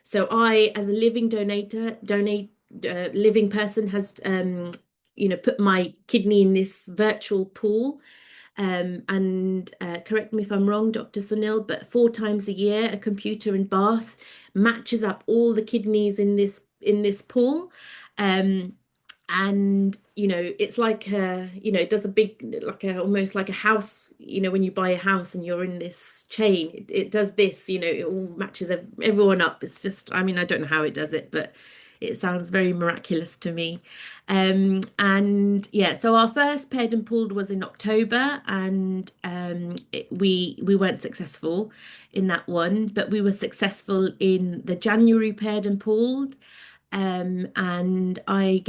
so I, as a living living person, has you know, put my kidney in this virtual pool. And correct me if I'm wrong, Dr. Sunil, but 4 times a year, a computer in Bath matches up all the kidneys in this pool. And you know, it's like you know, it does a big, like almost like a house, you know, when you buy a house and you're in this chain, it does this, you know, it all matches everyone up. It's just, I mean, I don't know how it does it, but it sounds very miraculous to me. And yeah, so our first paired and pooled was in October, and we weren't successful in that one, but we were successful in the January paired and pooled. And I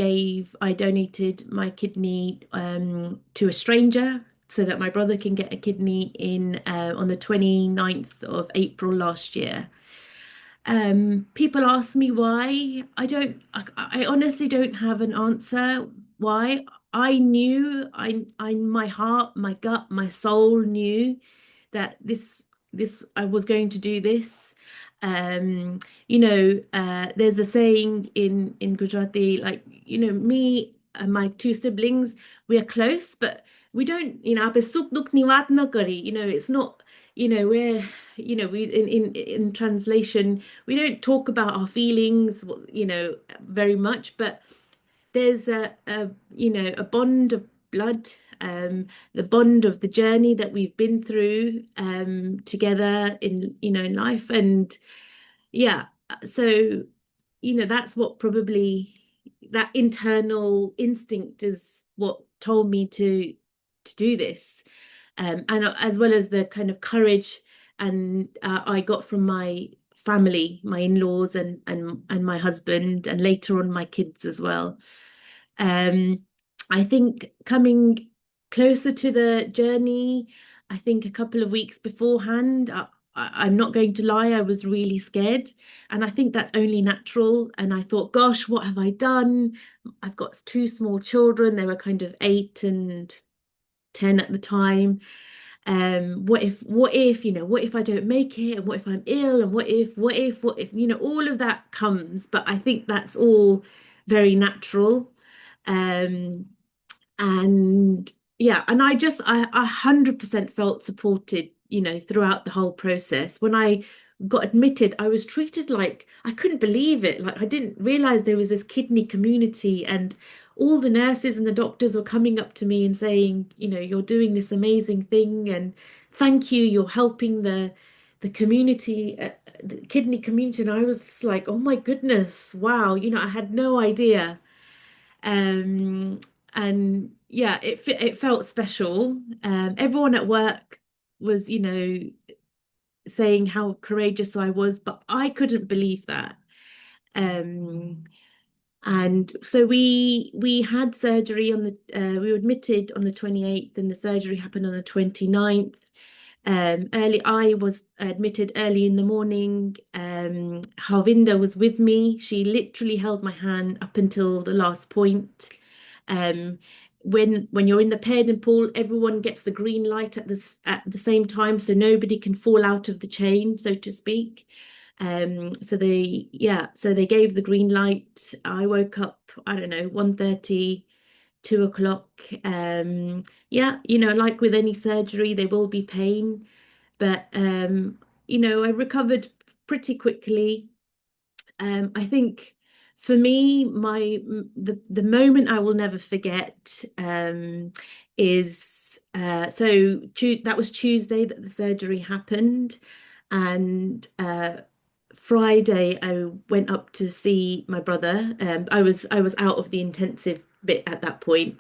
donated my kidney to a stranger so that my brother can get a kidney in on the 29th of April last year. People ask me why. I honestly don't have an answer why. I knew, my heart, my gut, my soul knew that I was going to do this. You know, there's a saying in Gujarati, like, you know, me and my 2 siblings, we are close, but we don't, you know, sukh dukh ni baat na kari. You know, it's not, you know, we're, you know, we in translation, we don't talk about our feelings, you know, very much, but there's a you know, a bond of blood, the bond of the journey that we've been through together in, you know, in life. And yeah, so, you know, that's what probably, that internal instinct is what told me to do this. And as well as the kind of courage and I got from my family, my in-laws and my husband, and later on my kids as well. I think coming closer to the journey, I think a couple of weeks beforehand, I'm not going to lie, I was really scared. And I think that's only natural. And I thought, gosh, what have I done? I've got 2 small children. They were kind of 8 and 10 at the time. What if, what if I don't make it? And what if I'm ill? And what if, all of that comes. But I think that's all very natural. And yeah, and I 100% felt supported, throughout the whole process. When I got admitted, I was treated like, I couldn't believe it. Like, I didn't realize there was this kidney community, and all the nurses and the doctors were coming up to me and saying, you're doing this amazing thing, and thank you, you're helping the community, the kidney community. And I was like, oh my goodness, wow, I had no idea. And yeah, it felt special. Everyone at work was, saying how courageous I was, but I couldn't believe that. And so we had surgery on the we were admitted on the 28th, and the surgery happened on the 29th. I was admitted early in the morning. Harvinder was with me. She literally held my hand up until the last point. When you're in the paired pool, everyone gets the green light at the same time, so nobody can fall out of the chain, so to speak. So they gave the green light. I woke up, I don't know, 1:30, 2 o'clock. Like with any surgery, there will be pain, but I recovered pretty quickly. I think for me, the moment I will never forget is that was Tuesday that the surgery happened, and Friday I went up to see my brother. I was out of the intensive bit at that point.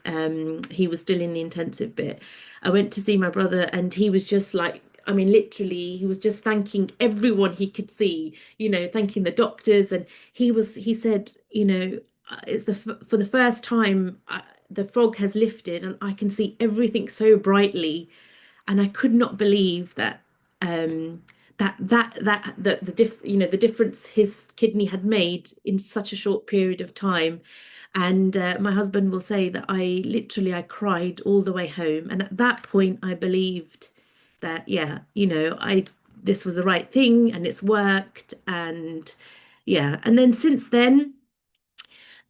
He was still in the intensive bit. I went to see my brother, and he was just like, I mean, literally, he was just thanking everyone he could see, thanking the doctors. And he said, it's for the first time, the fog has lifted and I can see everything so brightly. And I could not believe that, the difference his kidney had made in such a short period of time. And my husband will say that I cried all the way home. And at that point, I believed that, this was the right thing and it's worked. And yeah, and then since then,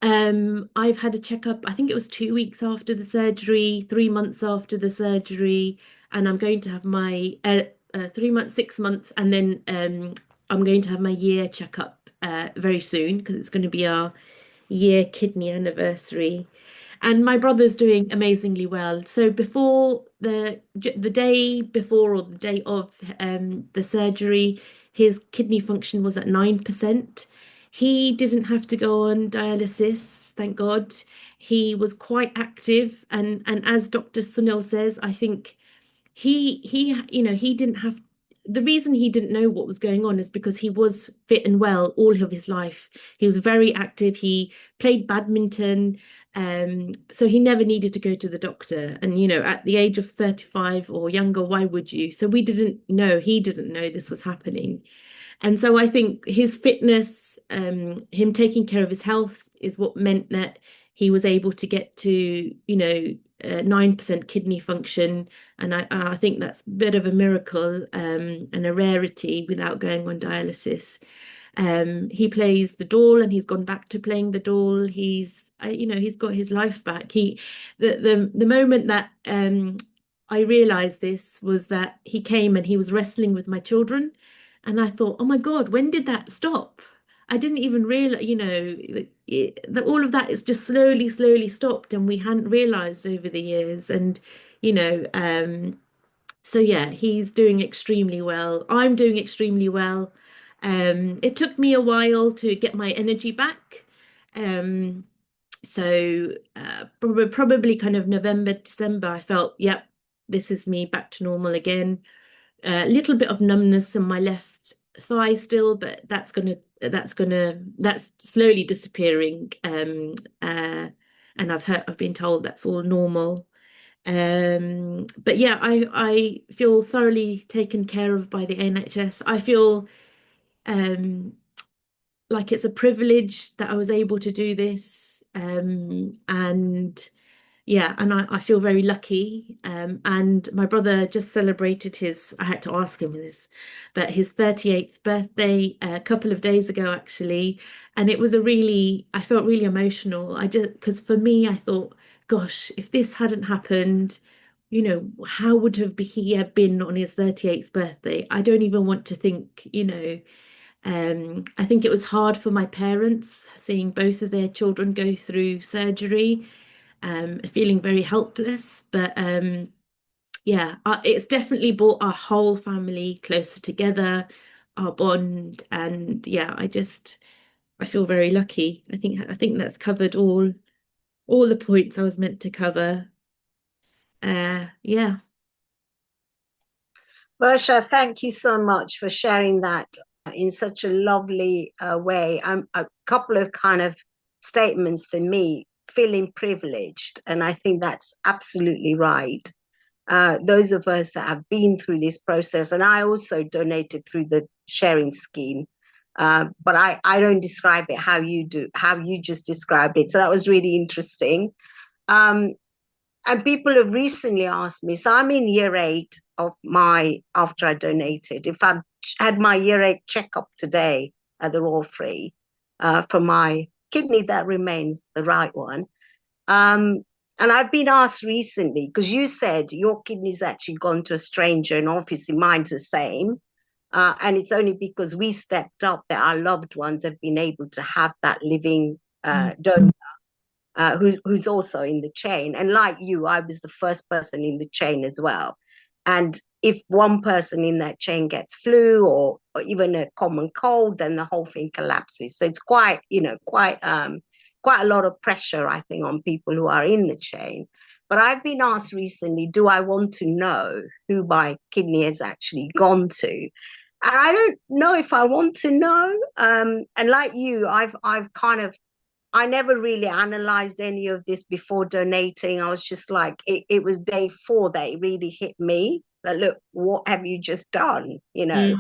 I've had a checkup. I think it was 2 weeks after the surgery, 3 months after the surgery, and I'm going to have my 3 months, 6 months, and then I'm going to have my year checkup very soon, because it's going to be our year kidney anniversary. And my brother's doing amazingly well. So before the day before, or the day of the surgery, his kidney function was at 9%. He didn't have to go on dialysis, thank God. He was quite active, and as Dr. Sunil says, I think he didn't have. The reason he didn't know what was going on is because he was fit and well all of his life. He was very active. He played badminton, so he never needed to go to the doctor. And, at the age of 35 or younger, why would you? So he didn't know this was happening. And so I think his fitness, him taking care of his health, is what meant that he was able to get to, 9% kidney function. And I think that's a bit of a miracle and a rarity without going on dialysis. He plays the Dol, and he's gone back to playing the Dol. He's got his life back. The moment that I realized this was that he came and he was wrestling with my children. And I thought, oh my God, when did that stop? I didn't even realize, that all of that is just slowly stopped, and we hadn't realized over the years. And, so yeah, he's doing extremely well. I'm doing extremely well. It took me a while to get my energy back. So probably kind of November, December, I felt, yep, this is me back to normal again. A little bit of numbness in my left thigh still, but that's slowly disappearing. And I've been told that's all normal. But yeah, I feel thoroughly taken care of by the NHS. I feel like it's a privilege that I was able to do this. And yeah, and I feel very lucky. And my brother just celebrated I had to ask him this, but his 38th birthday a couple of days ago, actually. And it was I felt really emotional. Because for me, I thought, gosh, if this hadn't happened, how would he have been on his 38th birthday? I don't even want to think, I think it was hard for my parents seeing both of their children go through surgery, feeling very helpless. But yeah, it's definitely brought our whole family closer together, our bond. And yeah, I feel very lucky. I think that's covered all the points I was meant to cover. Yeah. Varsha, thank you so much for sharing that in such a lovely way. A couple of kind of statements for me, feeling privileged, and I think that's absolutely right. Those of us that have been through this process, and I also donated through the sharing scheme, but I don't describe it how you do, how you just described it. So that was really interesting. And people have recently asked me, so I'm in year 8 of after I donated, if I've had my year 8 checkup today at the Royal Free for my kidney that remains the right one. And I've been asked recently, because you said your kidney's actually gone to a stranger, and obviously mine's the same. And it's only because we stepped up that our loved ones have been able to have that living donor. Who's also in the chain. And like you, I was the first person in the chain as well. And if one person in that chain gets flu or even a common cold, then the whole thing collapses. So it's quite a lot of pressure, I think, on people who are in the chain. But I've been asked recently, do I want to know who my kidney has actually gone to? And I don't know if I want to know. And like you, I never really analyzed any of this before donating. I was just like, it was day 4 that it really hit me that, look, what have you just done? And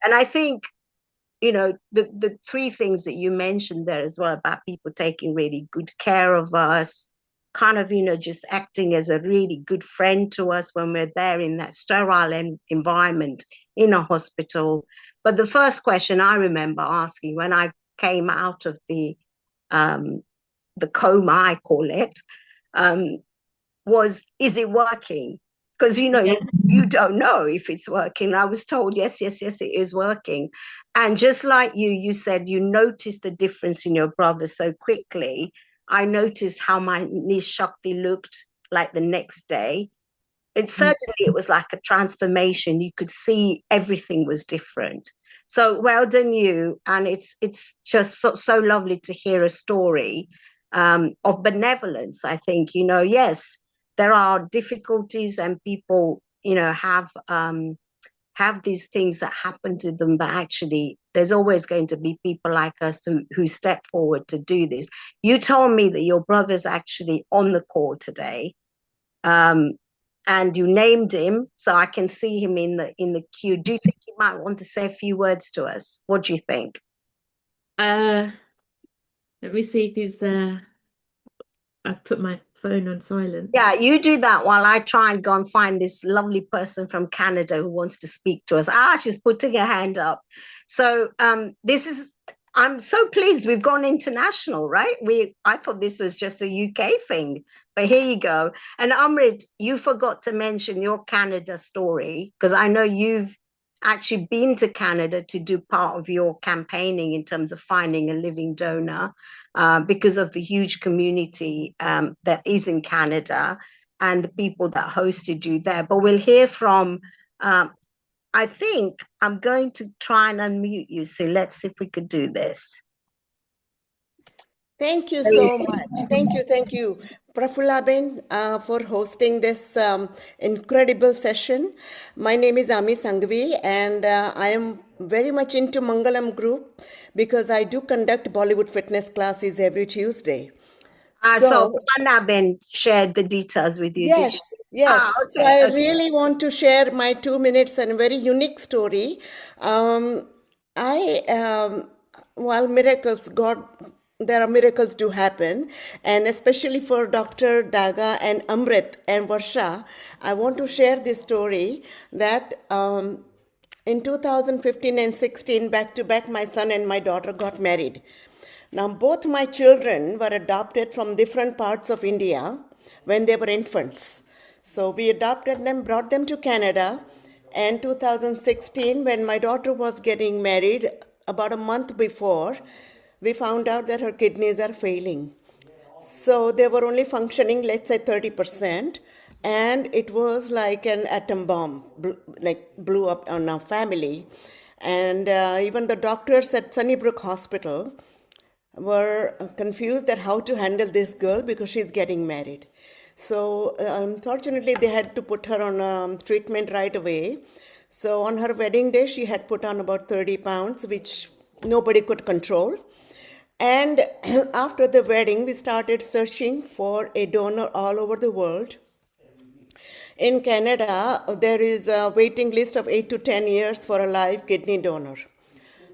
I think, the 3 things that you mentioned there as well about people taking really good care of us, kind of, just acting as a really good friend to us when we're there in that sterile environment in a hospital. But the first question I remember asking when I came out of the coma, I call it, was, is it working? Because you don't know if it's working. I was told yes, it is working. And just like you said you noticed the difference in your brother so quickly. I noticed how my niece Shakti looked like the next day. It was like a transformation. You could see everything was different. So well done you, and it's just so lovely to hear a story of benevolence. I think, yes, there are difficulties and people, have these things that happen to them, but actually there's always going to be people like us who step forward to do this. You told me that your brother's actually on the call today. And you named him, so I can see him in the queue. Do you think he might want to say a few words to us? What do you think? Let me see if he's I've put my phone on silent. Yeah, you do that while I try and go and find this lovely person from Canada who wants to speak to us. She's putting her hand up. So I'm so pleased we've gone international, right? I thought this was just a UK thing, but here you go. And Amrit, you forgot to mention your Canada story, because I know you've actually been to Canada to do part of your campaigning in terms of finding a living donor, because of the huge community that is in Canada and the people that hosted you there. But we'll hear from, I think I'm going to try and unmute you. So let's see if we could do this. Thank you so much. Thank you. Prafullaben, for hosting this incredible session. My name is Ami Sangvi, and I am very much into Mangalam Group because I do conduct Bollywood fitness classes every Tuesday. So Prafullaben shared the details with you. Yes, did she? yes. Okay, So I okay. really want to share my 2 minutes and a very unique story. While miracles, there are miracles do happen, and especially for Dr. Daga and Amrit and Varsha, I want to share this story that in 2015 and 16, back to back, my son and my daughter got married. Now, both my children were adopted from different parts of India when they were infants. So we adopted them, brought them to Canada. And 2016, when my daughter was getting married, about a month before, we found out that her kidneys are failing. So they were only functioning, let's say 30%. And it was like an atom bomb, blew up on our family. And even the doctors at Sunnybrook Hospital were confused that how to handle this girl because she's getting married. So unfortunately, they had to put her on treatment right away. So on her wedding day, she had put on about 30 pounds, which nobody could control. And after the wedding, we started searching for a donor all over the world. In Canada, there is a waiting list of 8 to 10 years for a live kidney donor.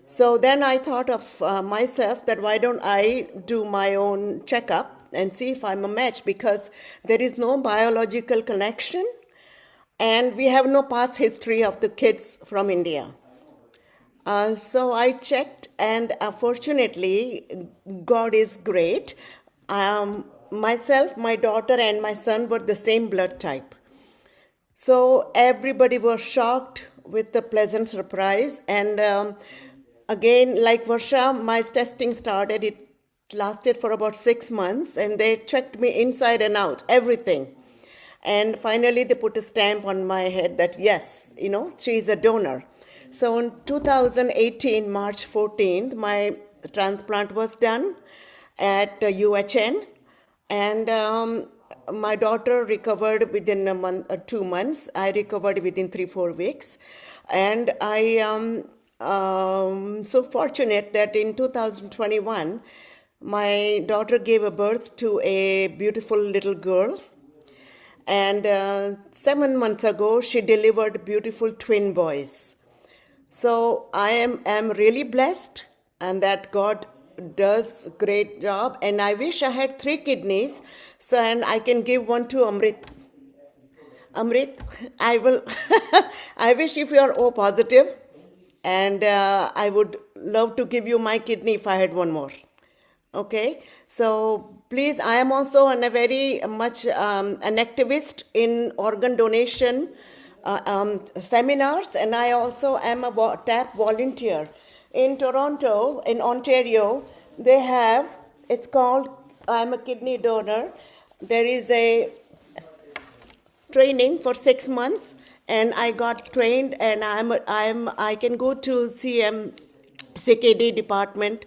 So then I thought of myself that why don't I do my own checkup and see if I'm a match, because there is no biological connection and we have no past history of the kids from India. So I checked, and fortunately, God is great. Myself, my daughter, and my son were the same blood type. So everybody was shocked with the pleasant surprise. And again, like Varsha, my testing started. It lasted for about 6 months, and they checked me inside and out, everything. And finally, they put a stamp on my head that, yes, she's a donor. So in 2018, March 14th, my transplant was done at UHN. And my daughter recovered within a month, 2 months. I recovered within 3-4 weeks. And I am so fortunate that in 2021, my daughter gave a birth to a beautiful little girl. And 7 months ago, she delivered beautiful twin boys. So I am really blessed, and that God does a great job. And I wish I had 3 kidneys, and I can give one to Amrit. Amrit, I will. I wish if you are O positive, and I would love to give you my kidney if I had one more. Okay, so please, I am also a very much an activist in organ donation seminars, and I also am a TAP volunteer. In Toronto, in Ontario, they have, it's called I'm a Kidney Donor. There is a training for 6 months, and I got trained, and I can go to CKD department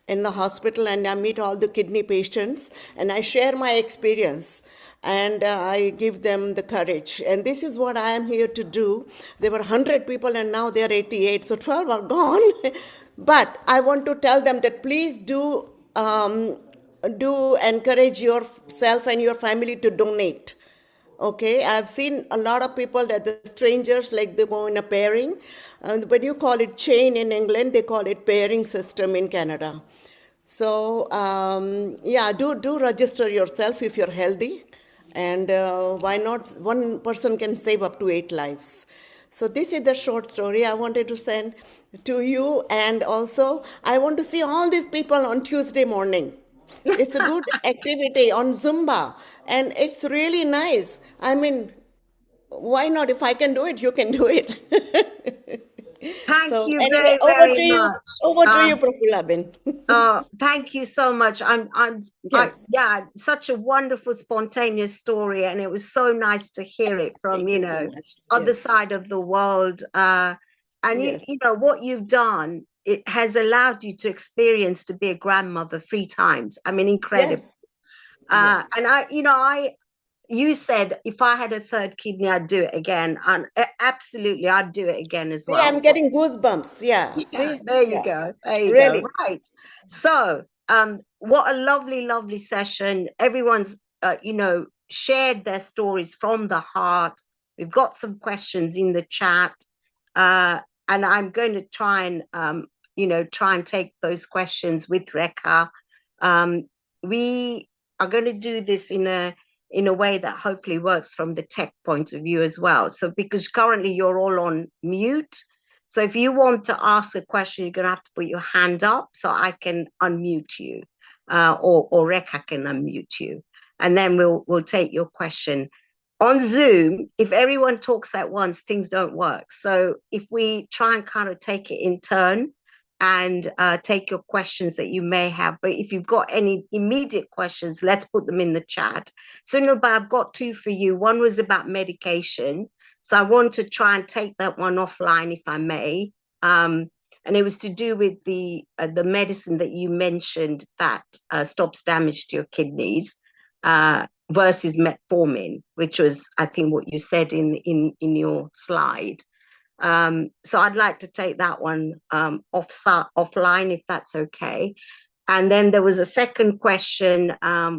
in the hospital, and I meet all the kidney patients, and I share my experience, and I give them the courage. And this is what I am here to do. There were 100 people, and now they're 88, so 12 are gone. But I want to tell them that please do encourage yourself and your family to donate. Okay, I've seen a lot of people that the strangers, like they go in a pairing. When you call it chain in England, they call it pairing system in Canada. So yeah, do register yourself if you're healthy, and why not? One person can save up to 8 lives. So this is the short story I wanted to send to you, and also I want to see all these people on Tuesday morning. It's a good activity on Zumba, and it's really nice. I mean, why not? If I can do it, you can do it. Thank So you anyway, very, very much. over to you, Prafullaben. Thank you so much. Yes. Yeah, such a wonderful, spontaneous story, and it was so nice to hear it from Thank you so much. other Yes. side of the world. And Yes. you know what you've done. It has allowed you to experience to be a grandmother 3 times. I mean, incredible. Yes. Yes. And you said if I had a third kidney, I'd do it again. And absolutely, I'd do it again as See, well. I'm getting goosebumps. Yeah. Yeah, See? there you Yeah. go. There you Really. go. Right. So, what a lovely, lovely session. Everyone's, shared their stories from the heart. We've got some questions in the chat, and I'm going to try and take those questions with Rekha. We are going to do this in a way that hopefully works from the tech point of view as well. So, because currently you're all on mute. So if you want to ask a question, you're going to have to put your hand up so I can unmute you, or Rekha can unmute you, and then we'll take your question. On Zoom, if everyone talks at once, things don't work. So if we try and kind of take it in turn and take your questions that you may have, but if you've got any immediate questions, let's put them in the chat. So Sunilbhai, I've got two for you. One was about medication. So I want to try and take that one offline, if I may. And it was to do with the medicine that you mentioned that stops damage to your kidneys versus metformin, which was, I think, what you said in your slide. So I'd like to take that one offline, if that's okay. And then there was a second question,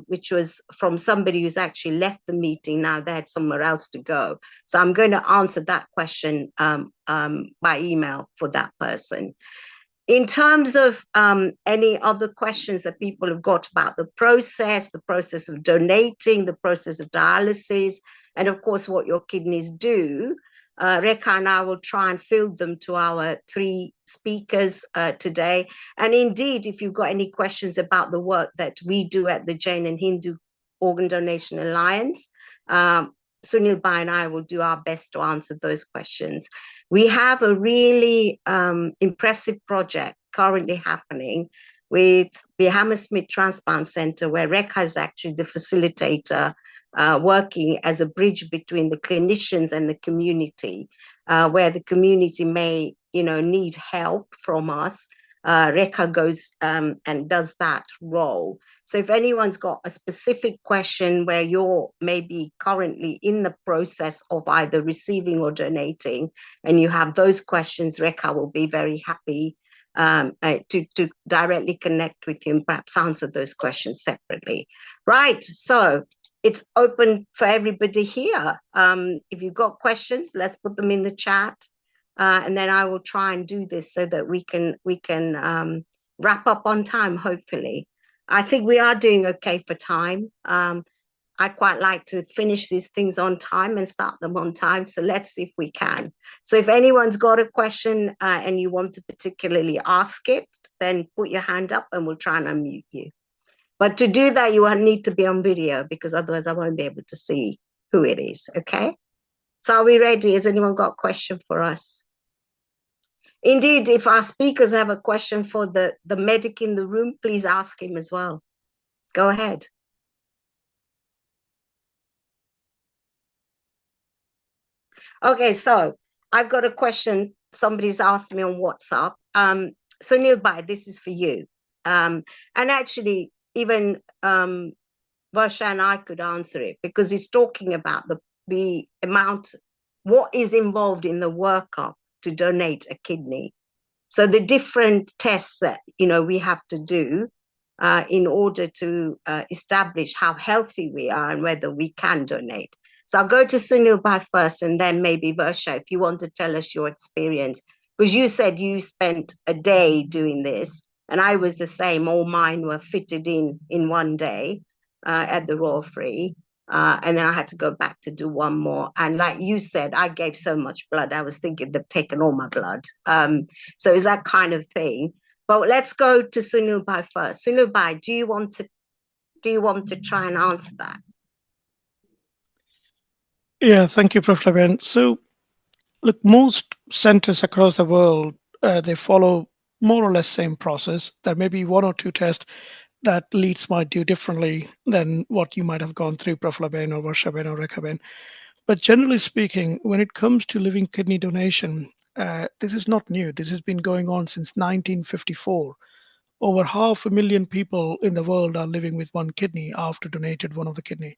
which was from somebody who's actually left the meeting now. They had somewhere else to go. So I'm going to answer that question by email for that person. In terms of any other questions that people have got about the process of donating, the process of dialysis, and of course what your kidneys do, Rekha and I will try and field them to our three speakers today. And indeed, if you've got any questions about the work that we do at the Jain and Hindu Organ Donation Alliance, Sunilbhai and I will do our best to answer those questions. We have a really impressive project currently happening with the Hammersmith Transplant Center, where Rekha is actually the facilitator, working as a bridge between the clinicians and the community, where the community may, need help from us. Rekha goes and does that role. So if anyone's got a specific question where you're maybe currently in the process of either receiving or donating, and you have those questions, Rekha will be very happy to directly connect with you and perhaps answer those questions separately. Right, so it's open for everybody here. If you've got questions, let's put them in the chat. And then I will try and do this so that we can wrap up on time, hopefully. I think we are doing okay for time. I quite like to finish these things on time and start them on time. So let's see if we can. So if anyone's got a question and you want to particularly ask it, then put your hand up and we'll try and unmute you. But to do that, you will need to be on video because otherwise I won't be able to see who it is, okay? So are we ready? Has anyone got a question for us? Indeed, if our speakers have a question for the medic in the room, please ask him as well. Go ahead. Okay, so I've got a question somebody's asked me on WhatsApp. Sunilbhai, this is for you. And actually, even Varsha and I could answer it because he's talking about the amount, what is involved in the workup to donate a kidney. So the different tests that we have to do in order to establish how healthy we are and whether we can donate. So I'll go to Sunilbhai first and then maybe Varsha, if you want to tell us your experience, because you said you spent a day doing this and I was the same. All mine were fitted in one day at the Royal Free. And then I had to go back to do one more. And like you said, I gave so much blood. I was thinking they've taken all my blood. So it's that kind of thing. But let's go to Sunilbhai first. Sunilbhai, do you want to try and answer that? Yeah, thank you, Prof. Laben. So, look, most centers across the world, they follow more or less same process. There may be one or two tests that leads might do differently than what you might have gone through, Prof. Laben or Varsha Ben or Rekha Ben. But generally speaking, when it comes to living kidney donation, this is not new. This has been going on since 1954. over 500,000 people in the world are living with one kidney after donated one of the kidney.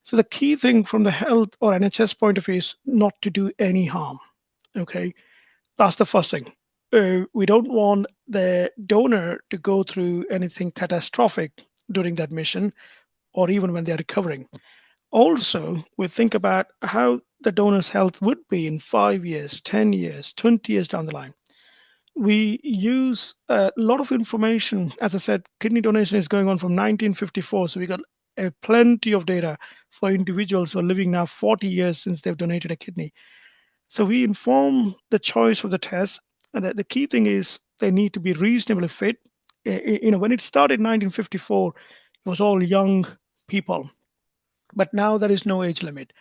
So the key thing from the health or NHS point of view is not to do any harm. Okay, that's the first thing. We don't want the donor to go through anything catastrophic during that mission or even when they're recovering. Also, we think about how the donor's health would be in 5 years, 10 years, 20 years down the line. We use a lot of information. As I said, kidney donation is going on from 1954, so we got plenty of data for individuals who are living now 40 years since they've donated a kidney. So we inform the choice of the test, and the key thing is they need to be reasonably fit. When it started in 1954, it was all young people, but now there is no age limit.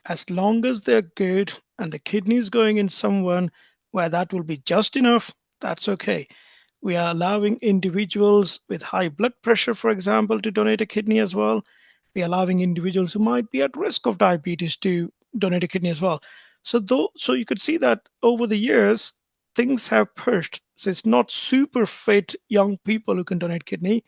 As long as they're good and the kidney is going in someone where that will be just enough, that's okay. We are allowing individuals with high blood pressure, for example, to donate a kidney as well. We are allowing individuals who might be at risk of diabetes to donate a kidney as well. So you could see that over the years, things have pushed. So it's not super fit young people who can donate kidney.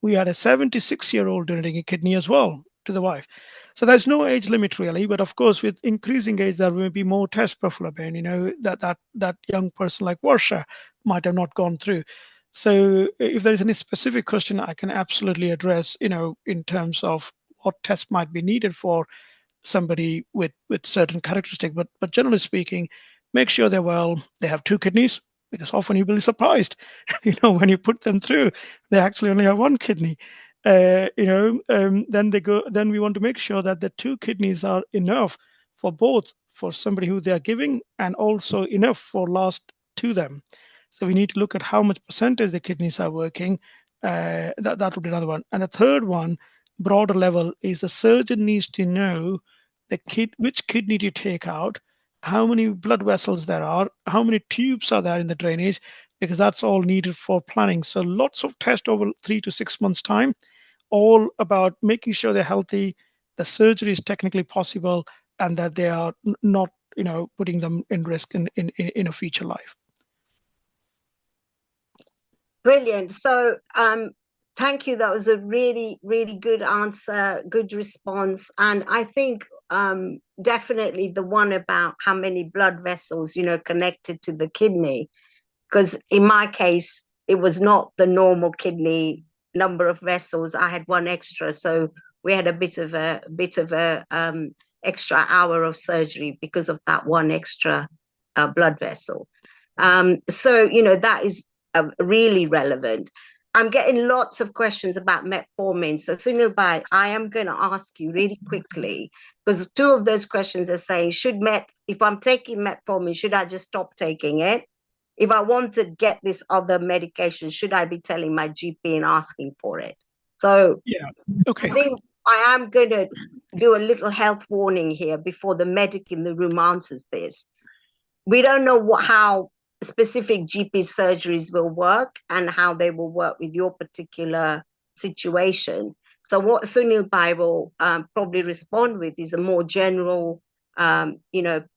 We had a 76-year-old donating a kidney as well to the wife. So there's no age limit really, but of course with increasing age there will be more tests per Profula. That young person like Varsha might have not gone through. So if there is any specific question I can absolutely address, in terms of what tests might be needed for somebody with certain characteristics, but generally speaking, make sure they're well, they have 2 kidneys, because often you'll be surprised, when you put them through, they actually only have 1 kidney. Then we want to make sure that the 2 kidneys are enough for both, for somebody who they are giving and also enough for last to them. So we need to look at how much percentage the kidneys are working. That would be another one. And the third one, broader level, is the surgeon needs to know which kidney to take out, how many blood vessels there are, how many tubes are there in the drainage, because that's all needed for planning. So lots of tests over 3 to 6 months time, all about making sure they're healthy, the surgery is technically possible, and that they are not, putting them in risk in a future life. Brilliant. So thank you. That was a really, really good answer, good response. And I think definitely the one about how many blood vessels, connected to the kidney, because in my case, it was not the normal kidney number of vessels. I had 1 extra. So we had a bit of a extra hour of surgery because of that 1 extra blood vessel. So, that is really relevant. I'm getting lots of questions about metformin. So Sunil Bhai, I am going to ask you really quickly, because 2 of those questions are saying, if I'm taking metformin, should I just stop taking it? If I want to get this other medication, should I be telling my GP and asking for it? So yeah, okay. I think I am going to do a little health warning here before the medic in the room answers this. We don't know how specific GP surgeries will work and how they will work with your particular situation. So what Sunil Bhai will probably respond with is a more general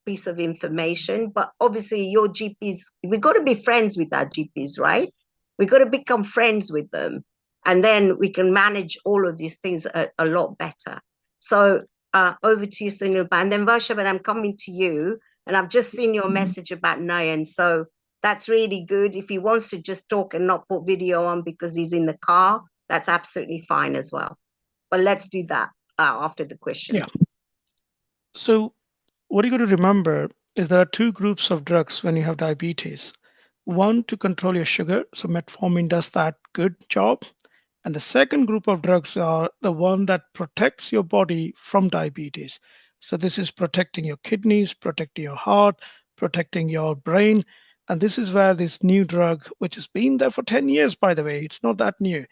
piece of information. But obviously your GPs, we've got to be friends with our GPs, right? We've got to become friends with them. And then we can manage all of these things a lot better. So over to you, Sunil Bhai. And then Varsha, when I'm coming to you, and I've just seen your message about Nayan. So that's really good. If he wants to just talk and not put video on because he's in the car, that's absolutely fine as well. But let's do that after the questions. Yeah. So what you got to remember is there are 2 groups of drugs when you have diabetes. One to control your sugar. So metformin does that good job. And the second group of drugs are the one that protects your body from diabetes. So this is protecting your kidneys, protecting your heart, protecting your brain. And this is where this new drug, which has been there for 10 years, by the way, it's not that new.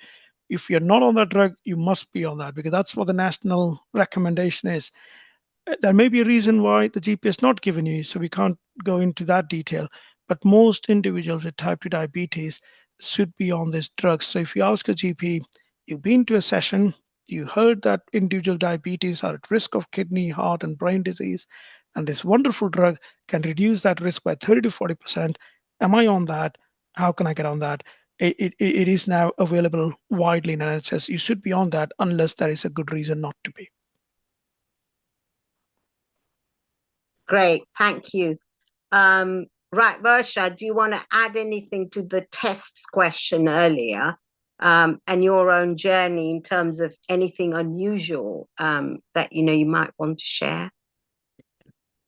If you're not on that drug, you must be on that, because that's what the national recommendation is. There may be a reason why the GP has not given you, so we can't go into that detail. But most individuals with type 2 diabetes should be on this drug. So if you ask a GP, you've been to a session, you heard that individual diabetes are at risk of kidney, heart, and brain disease, and this wonderful drug can reduce that risk by 30 to 40%. Am I on that? How can I get on that? it is now available widely in NHS. You should be on that unless there is a good reason not to be. Great, thank you. Right, Varsha, do you want to add anything to the tests question earlier, and your own journey in terms of anything unusual that you might want to share?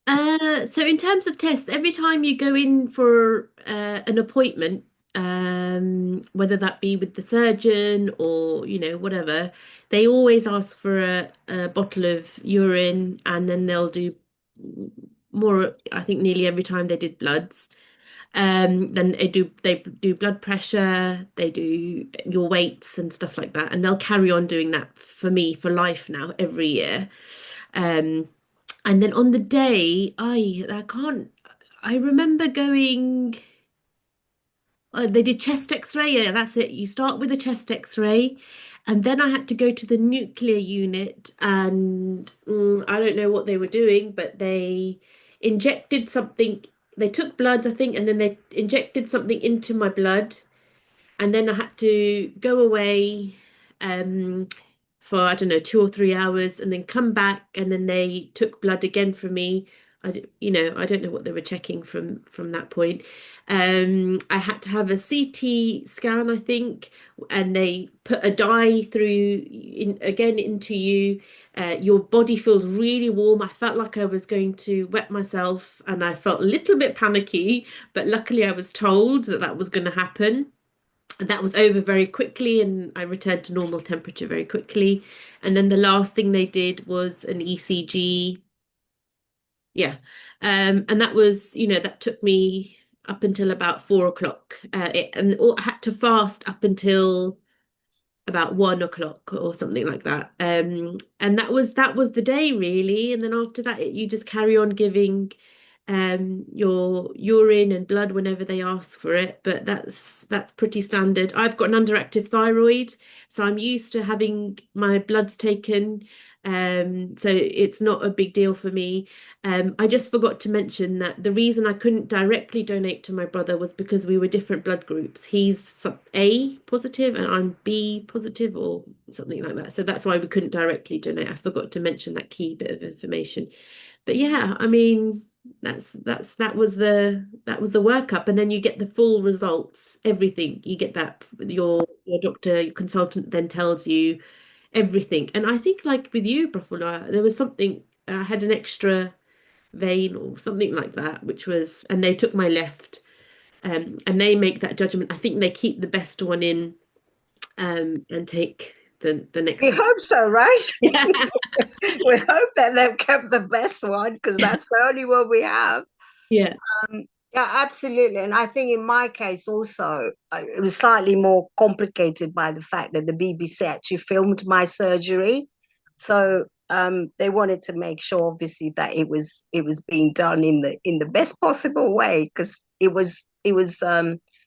So in terms of tests, every time you go in for an appointment, whether that be with the surgeon or whatever, they always ask for a bottle of urine, and then they'll do more. I think nearly every time they did bloods. Then they do blood pressure, they do your weights and stuff like that, and they'll carry on doing that for me for life now every year. And then on the day, I remember going. They did chest X-ray. Yeah, that's it. You start with a chest X-ray, and then I had to go to the nuclear unit, and I don't know what they were doing, but they injected something. They took blood, I think, and then they injected something into my blood, and then I had to go away for, I don't know, 2 or 3 hours, and then come back, and then they took blood again from me. I don't know what they were checking from that point. I had to have a CT scan, I think, and they put a dye again into you. Your body feels really warm. I felt like I was going to wet myself, and I felt a little bit panicky, but luckily I was told that that was going to happen. And that was over very quickly, and I returned to normal temperature very quickly. And then the last thing they did was an ECG. Yeah. And that was, that took me up until about 4 o'clock. And I had to fast up until about 1 o'clock or something like that. And that was the day really. And then after that, you just carry on giving your urine and blood whenever they ask for it, but that's pretty standard. I've got an underactive thyroid, so I'm used to having my bloods taken, so it's not a big deal for me. I just forgot to mention that the reason I couldn't directly donate to my brother was because we were different blood groups. He's A positive and I'm B positive or something like that, so that's why we couldn't directly donate. I forgot to mention that key bit of information. But yeah, I mean, that was the workup, and then you get the full results, everything. You get that your doctor, your consultant then tells you everything. And I think like with you, Prafula, there was something, I had an extra vein or something like that, and they took my left, and they make that judgment. I think they keep the best one in, and take the next We one. hope so, right? Yeah. We hope that they've kept the best one because that's the only one we have. Yeah. Yeah, absolutely. And I think in my case also, it was slightly more complicated by the fact that the BBC actually filmed my surgery. So they wanted to make sure, obviously, that it was being done in the best possible way because it was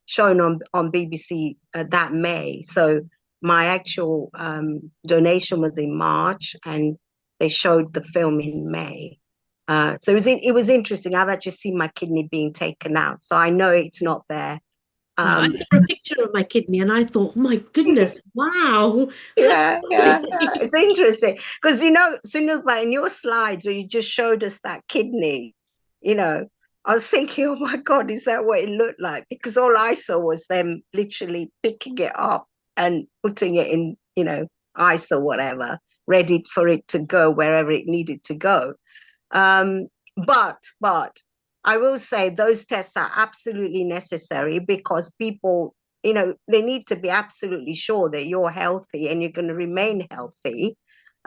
shown on BBC that May. So my actual donation was in March, and they showed the film in May. So it was interesting. I've actually seen my kidney being taken out, so I know it's not there. I saw a picture of my kidney and I thought, oh my goodness, wow. Yeah, it's interesting because Sunil, in your slides where you just showed us that kidney, I was thinking, oh my God, is that what it looked like? Because all I saw was them literally picking it up and putting it in, ice or whatever, ready for it to go wherever it needed to go. But I will say those tests are absolutely necessary because people, they need to be absolutely sure that you're healthy and you're going to remain healthy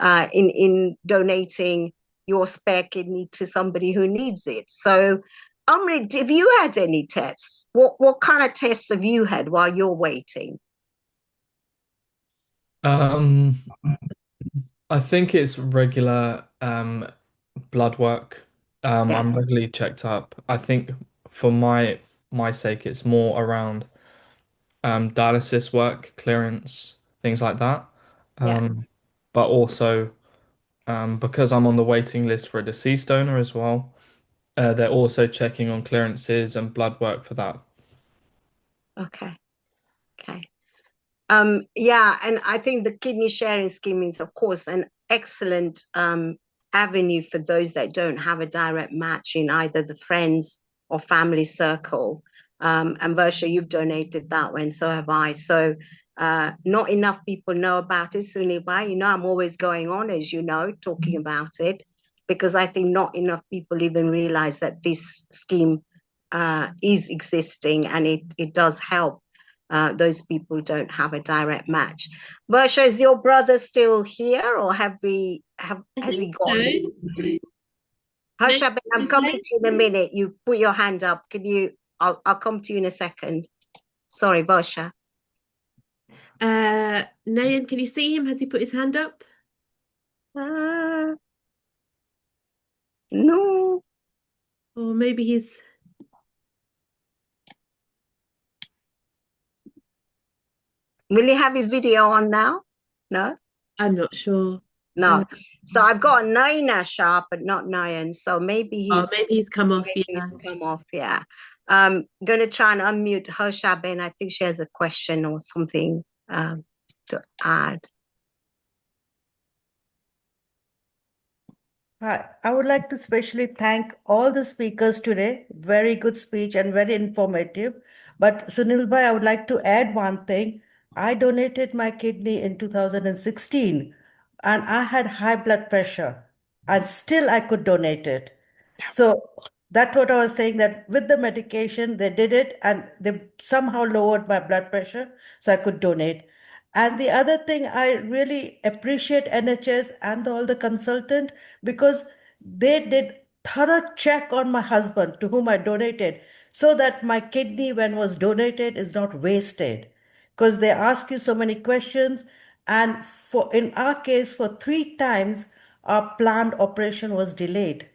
in donating your spare kidney to somebody who needs it. So, Amrit, have you had any tests? What kind of tests have you had while you're waiting? I think it's regular blood work. Yeah. I'm regularly checked up. I think for my sake, it's more around dialysis work, clearance, things like that. Yeah. But also because I'm on the waiting list for a deceased donor as well, they're also checking on clearances and blood work for that. Okay. Okay. Yeah, and I think the kidney sharing scheme is, of course, an excellent avenue for those that don't have a direct match in either the friends or family circle. And Varsha, you've donated that one, so have I. So not enough people know about it, Sunibai. You know, I'm always going on, as you know, talking about it, because I think not enough people even realize that this scheme is existing, and it does help those people who don't have a direct match. Varsha, is your brother still here, or has he gone? Harsha, I'm coming to you in a minute. You put your hand up. Can you? I'll come to you in a second. Sorry, Varsha. Nayan, can you see him? Has he put his hand up? No. Or maybe he's... Will he have his video on now? No? I'm not sure. No. So I've got Naina Shah, but not Nayan. So maybe he's come off. maybe Yeah. he's come off. Yeah. I'm going to try and unmute Harsha Ben. I think she has a question or something to add. Hi, I would like to specially thank all the speakers today. Very good speech and very informative. But Sunil Bhai, I would like to add one thing. I donated my kidney in 2016 and I had high blood pressure and still I could donate it. So that's what I was saying, that with the medication, they did it and they somehow lowered my blood pressure so I could donate. And the other thing, I really appreciate NHS and all the consultant because they did thorough check on my husband to whom I donated so that my kidney when was donated is not wasted. Because they ask you so many questions, and for in our case, for 3 times our planned operation was delayed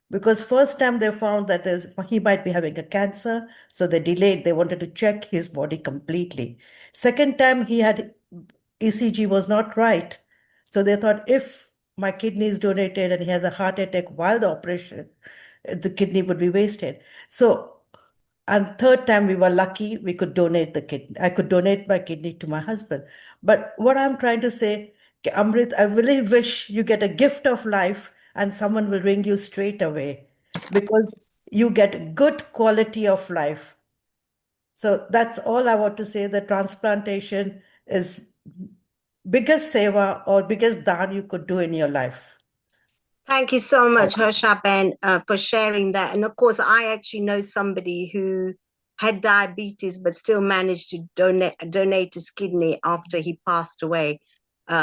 because first time they found that he might be having a cancer, so they delayed. They wanted to check his body completely. Second time he had ECG was not right, so they thought if my kidney is donated and he has a heart attack while the operation, the kidney would be wasted. So, and third time we were lucky we could donate the kidney. I could donate my kidney to my husband. But what I'm trying to say, Amrit, I really wish you get a gift of life and someone will ring you straight away because you get good quality of life. So that's all I want to say. The transplantation is biggest seva or biggest daan you could do in your life. Thank you so much, Harsha Ben, for sharing that. And of course, I actually know somebody who had diabetes but still managed to donate his kidney after he passed away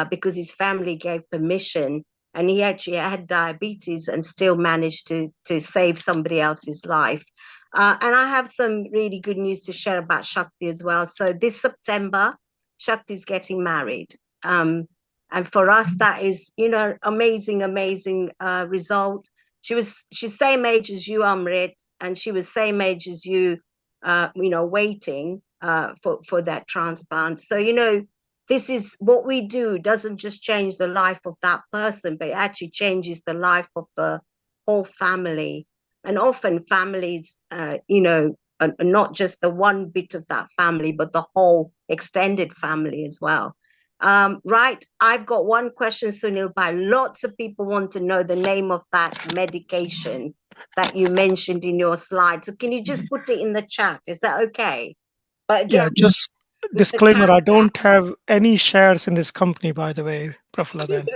because his family gave permission. And he actually had diabetes and still managed to save somebody else's life. And I have some really good news to share about Shakti as well. So this September, Shakti is getting married. And for us, that is, you know, amazing result. She's same age as you, Amrit, and she was same age as you, you know, waiting for that transplant. So, you know, this is what we do doesn't just change the life of that person, but it actually changes the life of the whole family. And often families, you know, are not just the one bit of that family, but the whole extended family as well. Right, I've got one question, Sunil Bhai. Lots of people want to know the name of that medication that you mentioned in your slide. So can you just put it in the chat? Is that okay? But again, Yeah, just disclaimer, I don't have any shares in this company, by the way, Prafula Ben.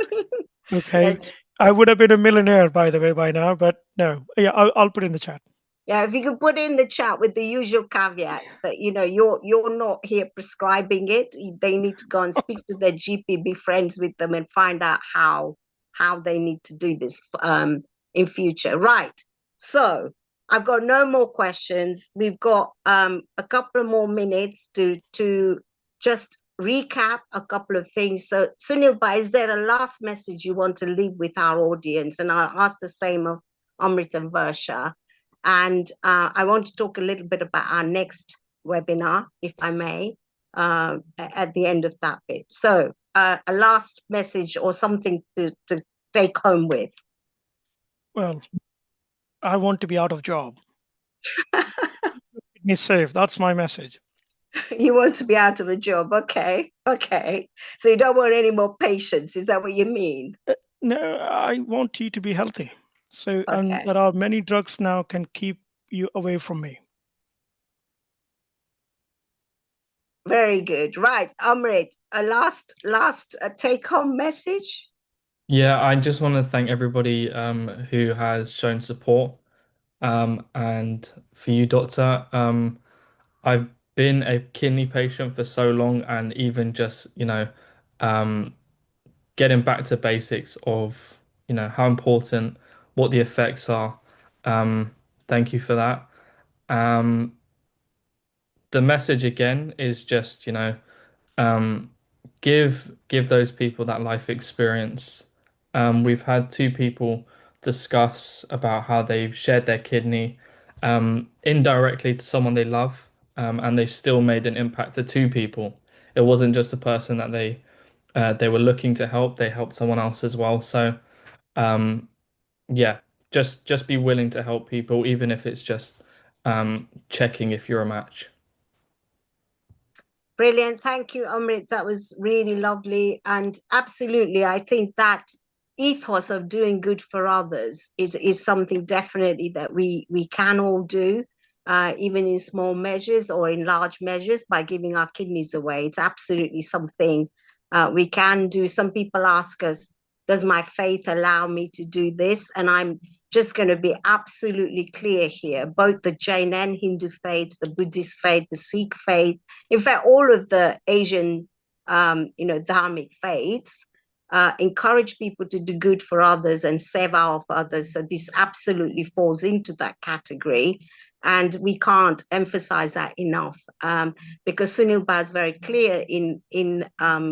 Okay. Yes. I would have been a millionaire, by the way, by now, but no. Yeah, I'll put it in the chat. Yeah, if you could put in the chat with the usual caveat that, you know, you're not here prescribing it. They need to go and speak to their GP, be friends with them, and find out how they need to do this in future. Right. So I've got no more questions. We've got a couple of more minutes to just recap a couple of things. So Sunil Bhai, is there a last message you want to leave with our audience? And I'll ask the same of Amrit and Varsha. And I want to talk a little bit about our next webinar, if I may, at the end of that bit. So a last message or something to take home with. Well, I want to be out of job. Keep me safe. That's my message. You want to be out of a job. Okay. Okay. So you don't want any more patients. Is that what you mean? No, I want you to be healthy. So, and Okay. there are many drugs now can keep you away from me. Very good. Right. Amrit, a last take home message. Yeah, I just want to thank everybody who has shown support. And for you, Doctor, I've been a kidney patient for so long, and even just, um, getting back to basics of, how important, what the effects are. Thank you for that. Um, the message again is just, um, give those people that life experience. We've had two people discuss about how they've shared their kidney indirectly to someone they love, and they still made an impact to two people. It wasn't just a person that they were looking to help; they helped someone else as well. So, yeah, just be willing to help people, even if it's just checking if you're a match. Brilliant. Thank you, Amrit. That was really lovely. And absolutely, I think that ethos of doing good for others is something definitely that we can all do, even in small measures or in large measures by giving our kidneys away. It's absolutely something we can do. Some people ask us, does my faith allow me to do this? And I'm just going to be absolutely clear here. Both the Jain and Hindu faiths, the Buddhist faith, the Sikh faith, in fact, all of the Asian, dharmic faiths encourage people to do good for others and seva of others. So this absolutely falls into that category. And we can't emphasize that enough because Sunil Bha is very clear in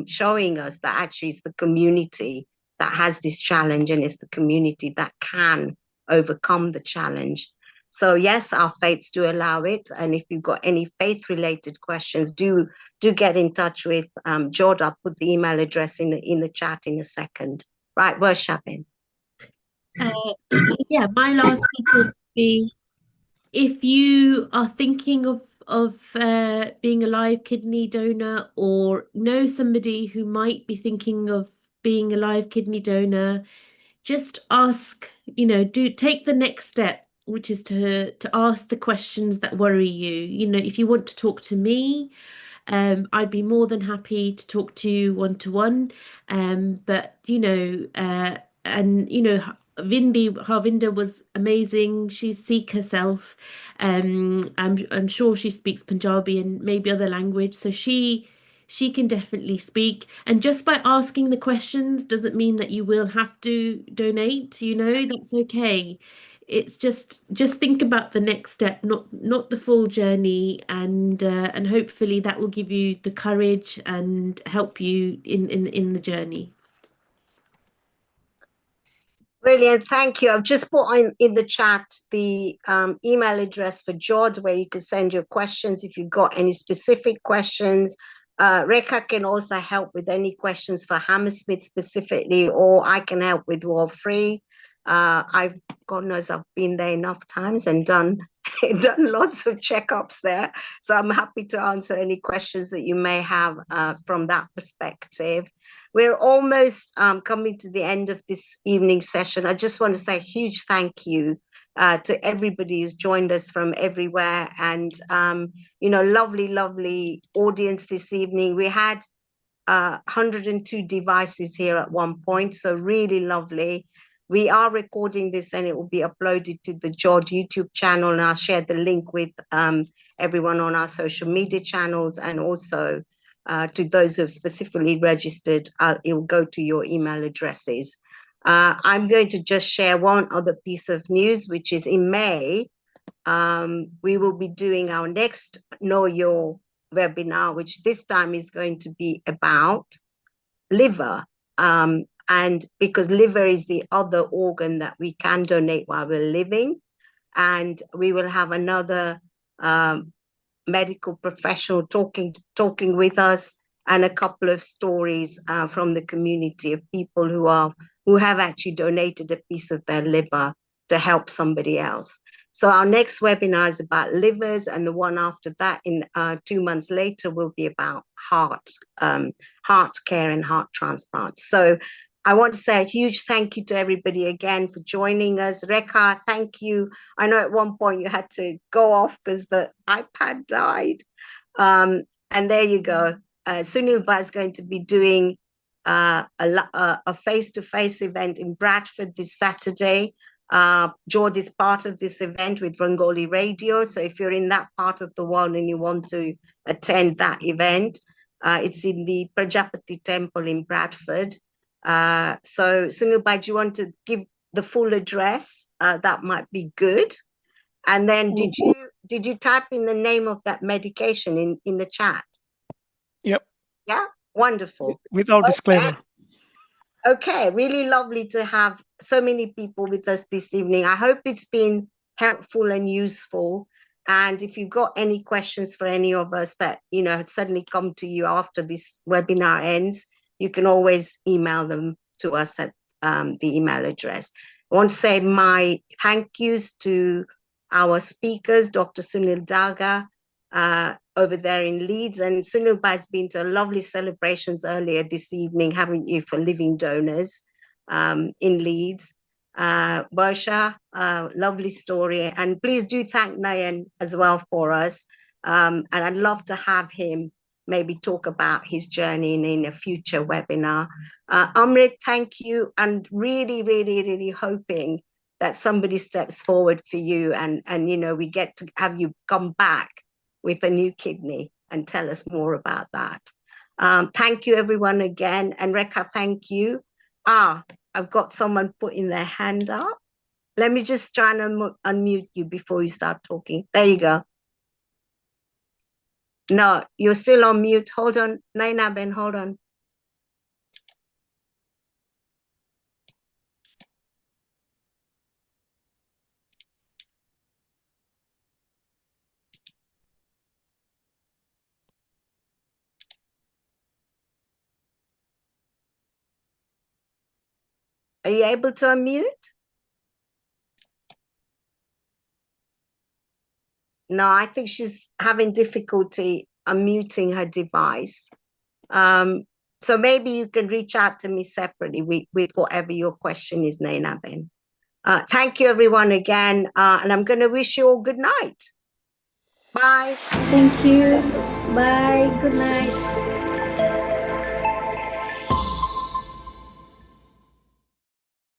showing us that actually it's the community that has this challenge, and it's the community that can overcome the challenge. So yes, our faiths do allow it. And if you've got any faith-related questions, do get in touch with Jod. I'll put the email address in the chat in a second. Right, Worshabin. Yeah, my last thing would be, if you are thinking of being a live kidney donor, or know somebody who might be thinking of being a live kidney donor, just ask, take the next step, which is to ask the questions that worry you. If you want to talk to me, I'd be more than happy to talk to you one-to-one. But Harvinder was amazing. She's Sikh herself. I'm sure she speaks Punjabi and maybe other language, so she can definitely speak. And just by asking the questions doesn't mean that you will have to donate. That's okay. It's just think about the next step, not the full journey, and hopefully that will give you the courage and help you in the journey. Brilliant, thank you. I've just put in the chat the email address for Jod, where you can send your questions if you've got any specific questions. Rekha can also help with any questions for Hammersmith specifically, or I can help with Wall3. God knows I've been there enough times and done lots of checkups there. So I'm happy to answer any questions that you may have from that perspective. We're almost coming to the end of this evening session. I just want to say a huge thank you to everybody who's joined us from everywhere, and lovely audience this evening. We had 102 devices here at one point, so really lovely. We are recording this and it will be uploaded to the Jod YouTube channel, and I'll share the link with everyone on our social media channels, and also to those who have specifically registered, it will go to your email addresses. I'm going to just share one other piece of news, which is in May, we will be doing our next Know Your webinar, which this time is going to be about liver. And because liver is the other organ that we can donate while we're living, and we will have another medical professional talking with us, and a couple of stories from the community of people who have actually donated a piece of their liver to help somebody else. So our next webinar is about livers, and the one after that, in 2 months later, will be about heart care and heart transplants. So I want to say a huge thank you to everybody again for joining us. Rekha, thank you. I know at one point you had to go off because the iPad died. And there you go. Sunil Bhai is going to be doing a face-to-face event in Bradford this Saturday. George is part of this event with Rangoli Radio. So if you're in that part of the world and you want to attend that event, it's in the Prajapati Temple in Bradford. So Sunil Bhai, do you want to give the full address? That might be good. And then did you type in the name of that medication in the chat? Yep. Yeah, wonderful. Without disclaimer. Okay, really lovely to have so many people with us this evening. I hope it's been helpful and useful. And if you've got any questions for any of us that, suddenly come to you after this webinar ends, you can always email them to us at the email address. I want to say my thank yous to our speakers, Dr. Sunil Daga, over there in Leeds, and Sunil Bhai has been to lovely celebrations earlier this evening, haven't you, for living donors in Leeds. Barsha, lovely story, and please do thank Nayan as well for us. And I'd love to have him maybe talk about his journey in a future webinar. Amrit, thank you, and really, really, really hoping that somebody steps forward for you, and we get to have you come back with a new kidney and tell us more about that. Thank you everyone again. And Rekha, thank you. I've got someone putting their hand up. Let me just try and unmute you before you start talking. There you go. No, you're still on mute. Hold on. Naina Ben, hold on. Are you able to unmute? No, I think she's having difficulty unmuting her device. So maybe you can reach out to me separately with whatever your question is, Naina Ben. Thank you everyone again, and I'm going to wish you all good night. Bye. Thank you. Bye. Good night.